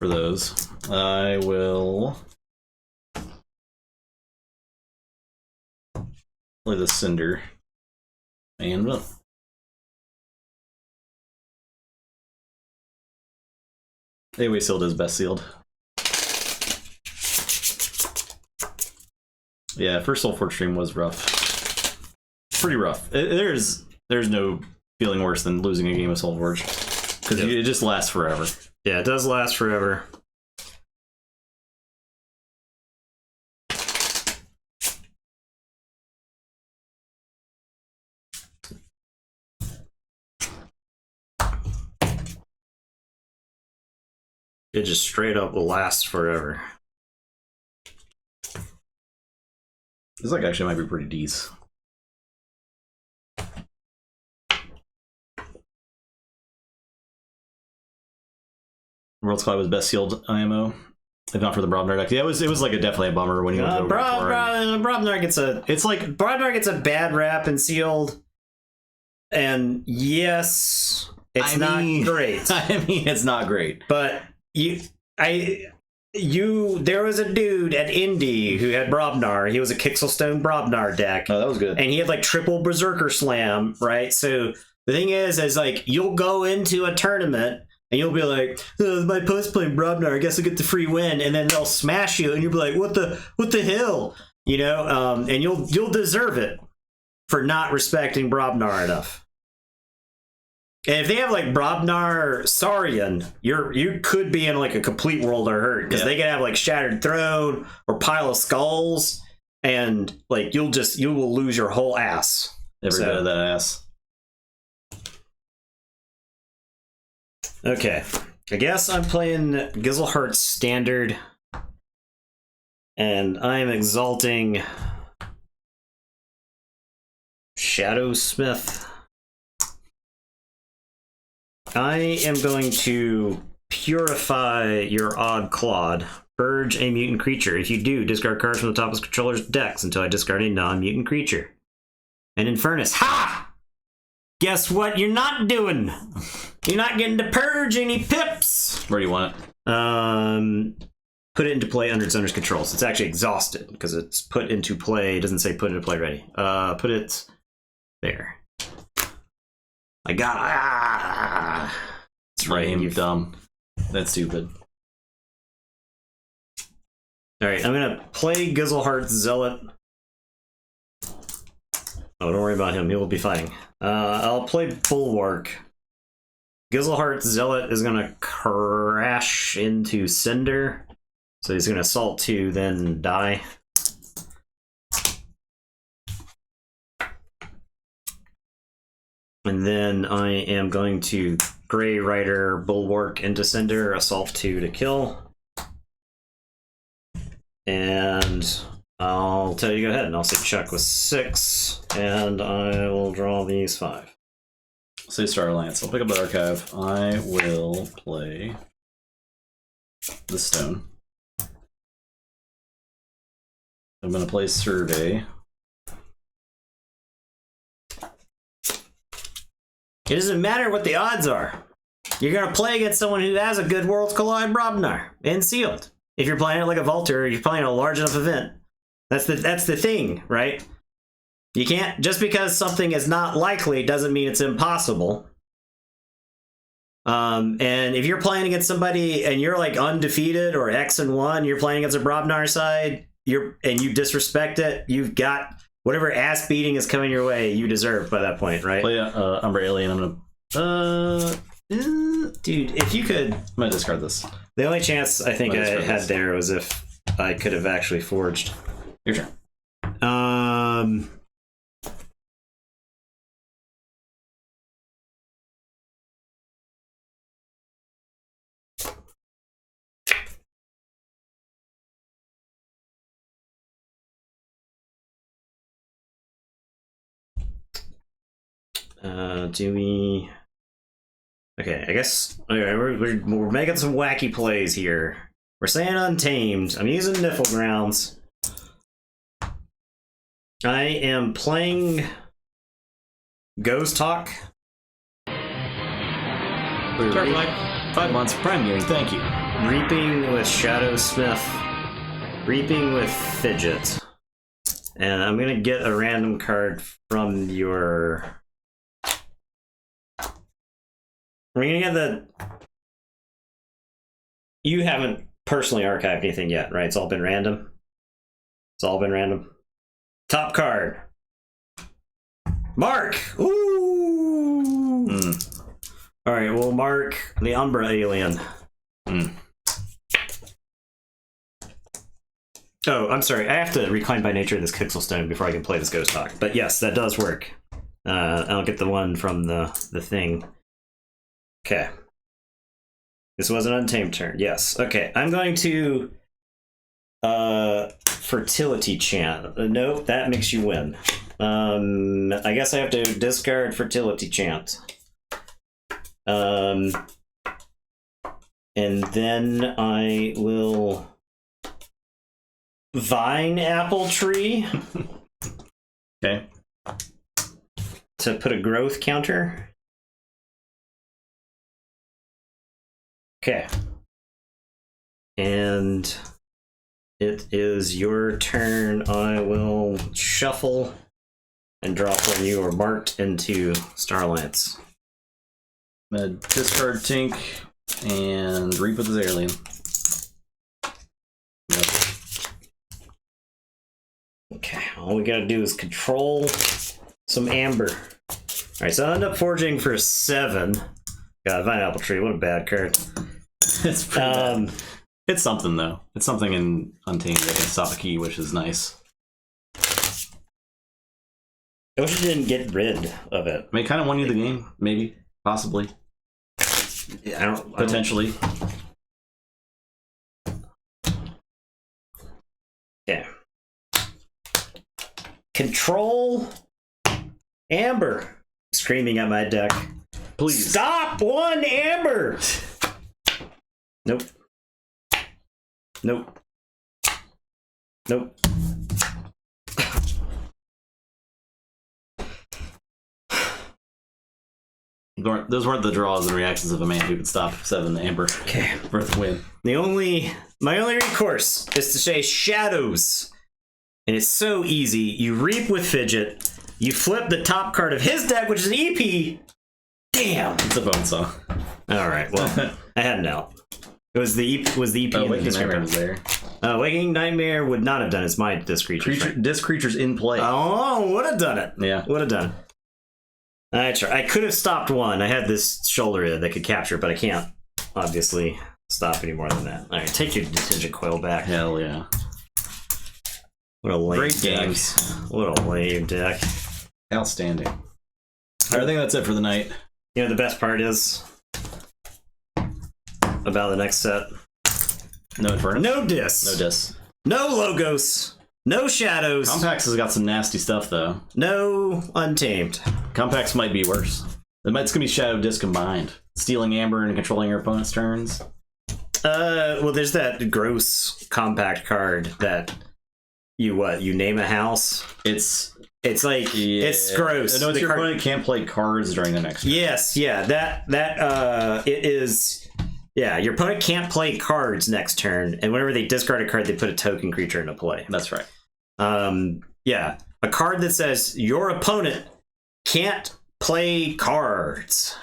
For those, I will play the Cinder and run. Anyway, sealed is best sealed. Yeah, first Soulforge stream was rough. Pretty rough. There's no feeling worse than losing a game of Soulforge. Because it just lasts forever. Yeah, it does last forever. It just straight up will last forever. This like actually might be pretty decent. World's Cloud was best sealed IMO, if not for the Brobnar deck. Yeah, it was like definitely a bummer when you went to Brobnar gets Brobnar gets a bad rap and sealed, and yes, it's not great. I mean, it's not great, but there was a dude at Indy who had Brobnar. He was a Kixelstone Brobnar deck. Oh, that was good. And he had like triple Berserker Slam, right? So the thing is like you'll go into a tournament and you'll be like, oh, my opponent's playing Brobnar, I guess I'll get the free win, and then they'll smash you, and you'll be like, what the hell? You know, and you'll deserve it for not respecting Brobnar enough. And if they have like Brobnar Saurian, you could be in like a complete world of hurt, because they could have like Shattered Throne or Pile of Skulls, and like you will lose your whole ass. Every bit of that ass. Okay. I guess I'm playing Gizelhart's Standard. And I'm exalting Shadowsmith. I am going to purify your Odd Clod. Purge a mutant creature. If you do, discard cards from the top of the controller's decks until I discard a non-mutant creature. And Infernus. Ha! Guess what you're not doing? You're not getting to purge any pips! Where do you want it? Put it into play under its owner's control. So it's actually exhausted because it's put into play. It doesn't say put into play ready. Put it there. I got That's right, you dumb. That's stupid. Alright, I'm gonna play Gizelhart's Zealot. Oh, don't worry about him, he will be fighting. I'll play Bulwark. Gizelhart's Zealot is gonna crash into Cinder. So he's gonna assault 2, then die. And then I am going to Grey Rider Bulwark into Cinder, assault 2 to kill. And I'll tell you to go ahead, and I'll say Chuck with 6, and I will draw these 5. Say Star Alliance. I'll pick up the archive. I will play the stone. I'm gonna play Survey. It doesn't matter what the odds are. You're going to play against someone who has a good Worlds Collide Brobnar and sealed. If you're playing it like a Vaulter, or you're playing a large enough event. That's the thing, right? You can't, just because something is not likely doesn't mean it's impossible. And if you're playing against somebody and you're like undefeated or X-1, you're playing against a Brobnar side, and you disrespect it, you've got whatever ass beating is coming your way, you deserve by that point, right? Play Umbra Alien. I'm gonna. Dude, if you could, I'm gonna discard this. The only chance I think I had there was if I could have actually forged. Your turn. Do we? Okay, I guess we're making some wacky plays here. We're saying Untamed. I'm using Niffle Grounds. I am playing Ghost Talk. 5 months Prime Gearing, thank you. Reaping with Shadowsmith. Reaping with Fidget. And I'm gonna get a random card from your... We're gonna get the... You haven't personally archived anything yet, right? It's all been random? It's all been random? Top card. Mark! Ooh! Alright, we'll mark the Umbra Alien. Oh, I'm sorry. I have to reclaim by nature this Pixel Stone before I can play this Ghost Talk. But yes, that does work. I'll get the one from the thing. Okay. This was an Untamed turn. Yes. Okay. I'm going to Fertility Chant. Nope, that makes you win. I guess I have to discard Fertility Chant. And then I will Vine Apple Tree. Okay. To put a growth counter. Okay. And it is your turn. I will shuffle and drop when you are marked into Starlance. I'm gonna discard Tink and reap with his alien. Yep. Okay, all we gotta do is control some amber. Alright, so I end up forging for 7. God, Vine Apple Tree, what a bad card. It's pretty bad. It's something, though. It's something in Untamed that can stop a key, which is nice. I wish you didn't get rid of it. I mean, it kind of won you the game, maybe, possibly. I don't potentially. Yeah. Control Amber screaming at my deck. Please stop one Amber. Nope. Nope. Nope. Those weren't the draws and reactions of a man who could stop 7 Amber. Okay. For the win. My only recourse is to say shadows. And it's so easy. You reap with Fidget. You flip the top card of his deck, which is an EP. Damn. It's a bone saw. All right. Well, I had an out. It was the EP. Waking Nightmare was there. Waking Nightmare would not have done it. It's my disc creature. Disc creatures in play. Oh, would have done it. Yeah. Would have done it. I could have stopped one. I had this shoulder that could capture, but I can't obviously stop any more than that. All right, take your Detention Coil back. Hell yeah. What a lame Great deck. games. What a lame deck. Outstanding. I think that's it for the night. You know, the best part is about the next set. No Inferno? No discs. No discs. No logos. No shadows. Compacts has got some nasty stuff, though. No Untamed. Compacts might be worse. It's going to be Shadow Disc combined. Stealing Amber and controlling your opponent's turns. Well, there's that gross compact card that you name a house. It's like, yeah. It's gross. No, it's your opponent can't play cards during the next turn. Yes, yeah, it is. Yeah, your opponent can't play cards next turn, and whenever they discard a card, they put a token creature into play. That's right. Yeah, a card that says your opponent can't play cards.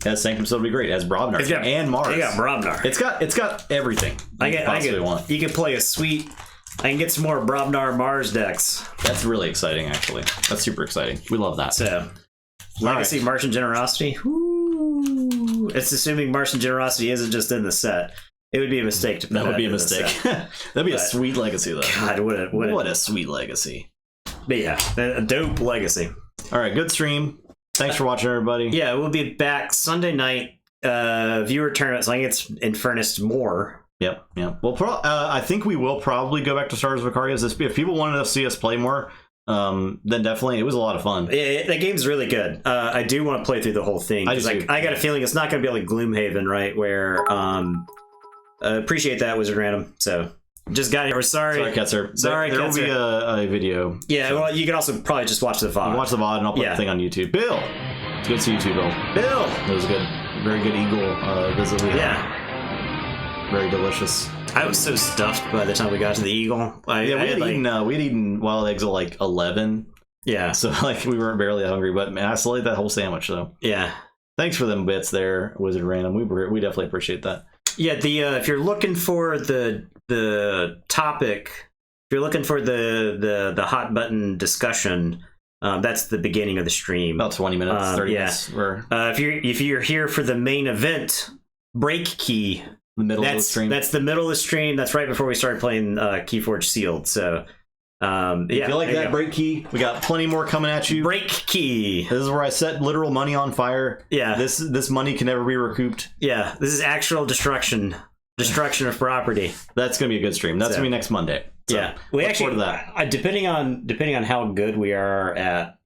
That Sanctum still would be great. It has Brobnar and Mars. It got Brobnar. It's got everything. You can play a sweet. I can get some more Brobnar Mars decks. That's really exciting, actually. That's super exciting. We love that. So, Legacy, Martian Generosity. Ooh. It's assuming Martian Generosity isn't just in the set. It would be a mistake to put that would be a mistake. That'd be a sweet legacy, though. God, what a sweet legacy. But yeah, a dope legacy. All right, good stream. Thanks for watching, everybody. Yeah, we'll be back Sunday night. Viewer tournaments. I think it's Infernus more. Yep. Well, I think we will probably go back to Stars of Vicarious. If people wanted to see us play more, then definitely. It was a lot of fun. That game's really good. I do want to play through the whole thing. I got a feeling it's not going to be like Gloomhaven, right? Where appreciate that, Wizard Random. So just got here. Sorry, Ketzer. There will be a video. Yeah, so. Well, you can also probably just watch the VOD. Watch the VOD, and I'll put the thing on YouTube. Bill, it's good to see you too, Bill. That was good. Very good eagle visit. Yeah. Very delicious. I was so stuffed by the time we got to the eagle. We had eaten wild eggs at like 11. Yeah. So like we weren't barely hungry, but man, I still ate that whole sandwich. So yeah. Thanks for them bits there, Wizard Random. We definitely appreciate that. Yeah. If you're looking for the topic, if you're looking for the hot button discussion, that's the beginning of the stream. About 20 minutes, 30 minutes. If you're here for the main event, Break Key. The middle of the stream. That's the middle of the stream. That's right before we started playing Keyforge Sealed. So, if you like that Break Key, we got plenty more coming at you. Break Key. This is where I set literal money on fire. Yeah. This money can never be recouped. Yeah. This is actual destruction of property. That's gonna be a good stream. That's gonna be next Monday. So yeah. We actually depending on how good we are at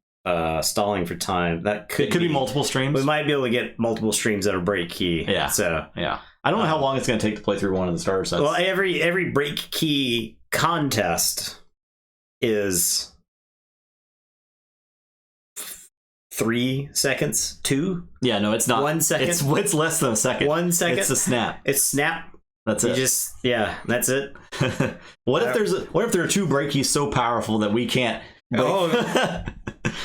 stalling for time, it could be multiple streams. We might be able to get multiple streams that are Break Key. Yeah. So yeah. I don't know how long it's going to take to play through one of the starter sets. Well, every Break Key contest is 3 seconds. 2? Yeah, no, it's not 1 second. It's less than a second. 1 second. It's a snap. It's snap. That's it. That's it. What if there are 2 Break Keys so powerful that we can't?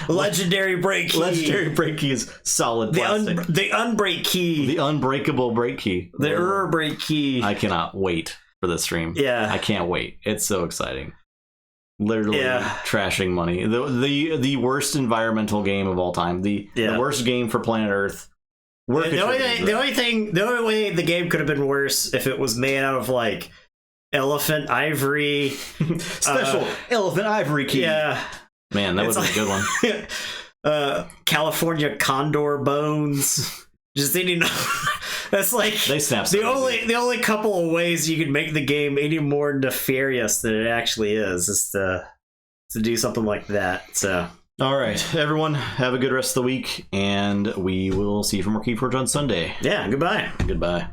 Legendary Break Key. Legendary Break Key is solid plastic. The Unbreak Key. The unbreakable Break Key. The Break Key. I cannot wait for this stream. Yeah. I can't wait. It's so exciting. Literally trashing money. The worst environmental game of all time. The worst game for planet Earth. The only way the game could have been worse if it was made out of like elephant ivory. Special elephant ivory key. Yeah. Man, that was a good one. California condor bones. Just eating That's like they snap the only couple of ways you can make the game any more nefarious than it actually is to do something like that. So. All right, everyone, have a good rest of the week, and we will see you for more Keyforge on Sunday. Yeah, goodbye. Goodbye.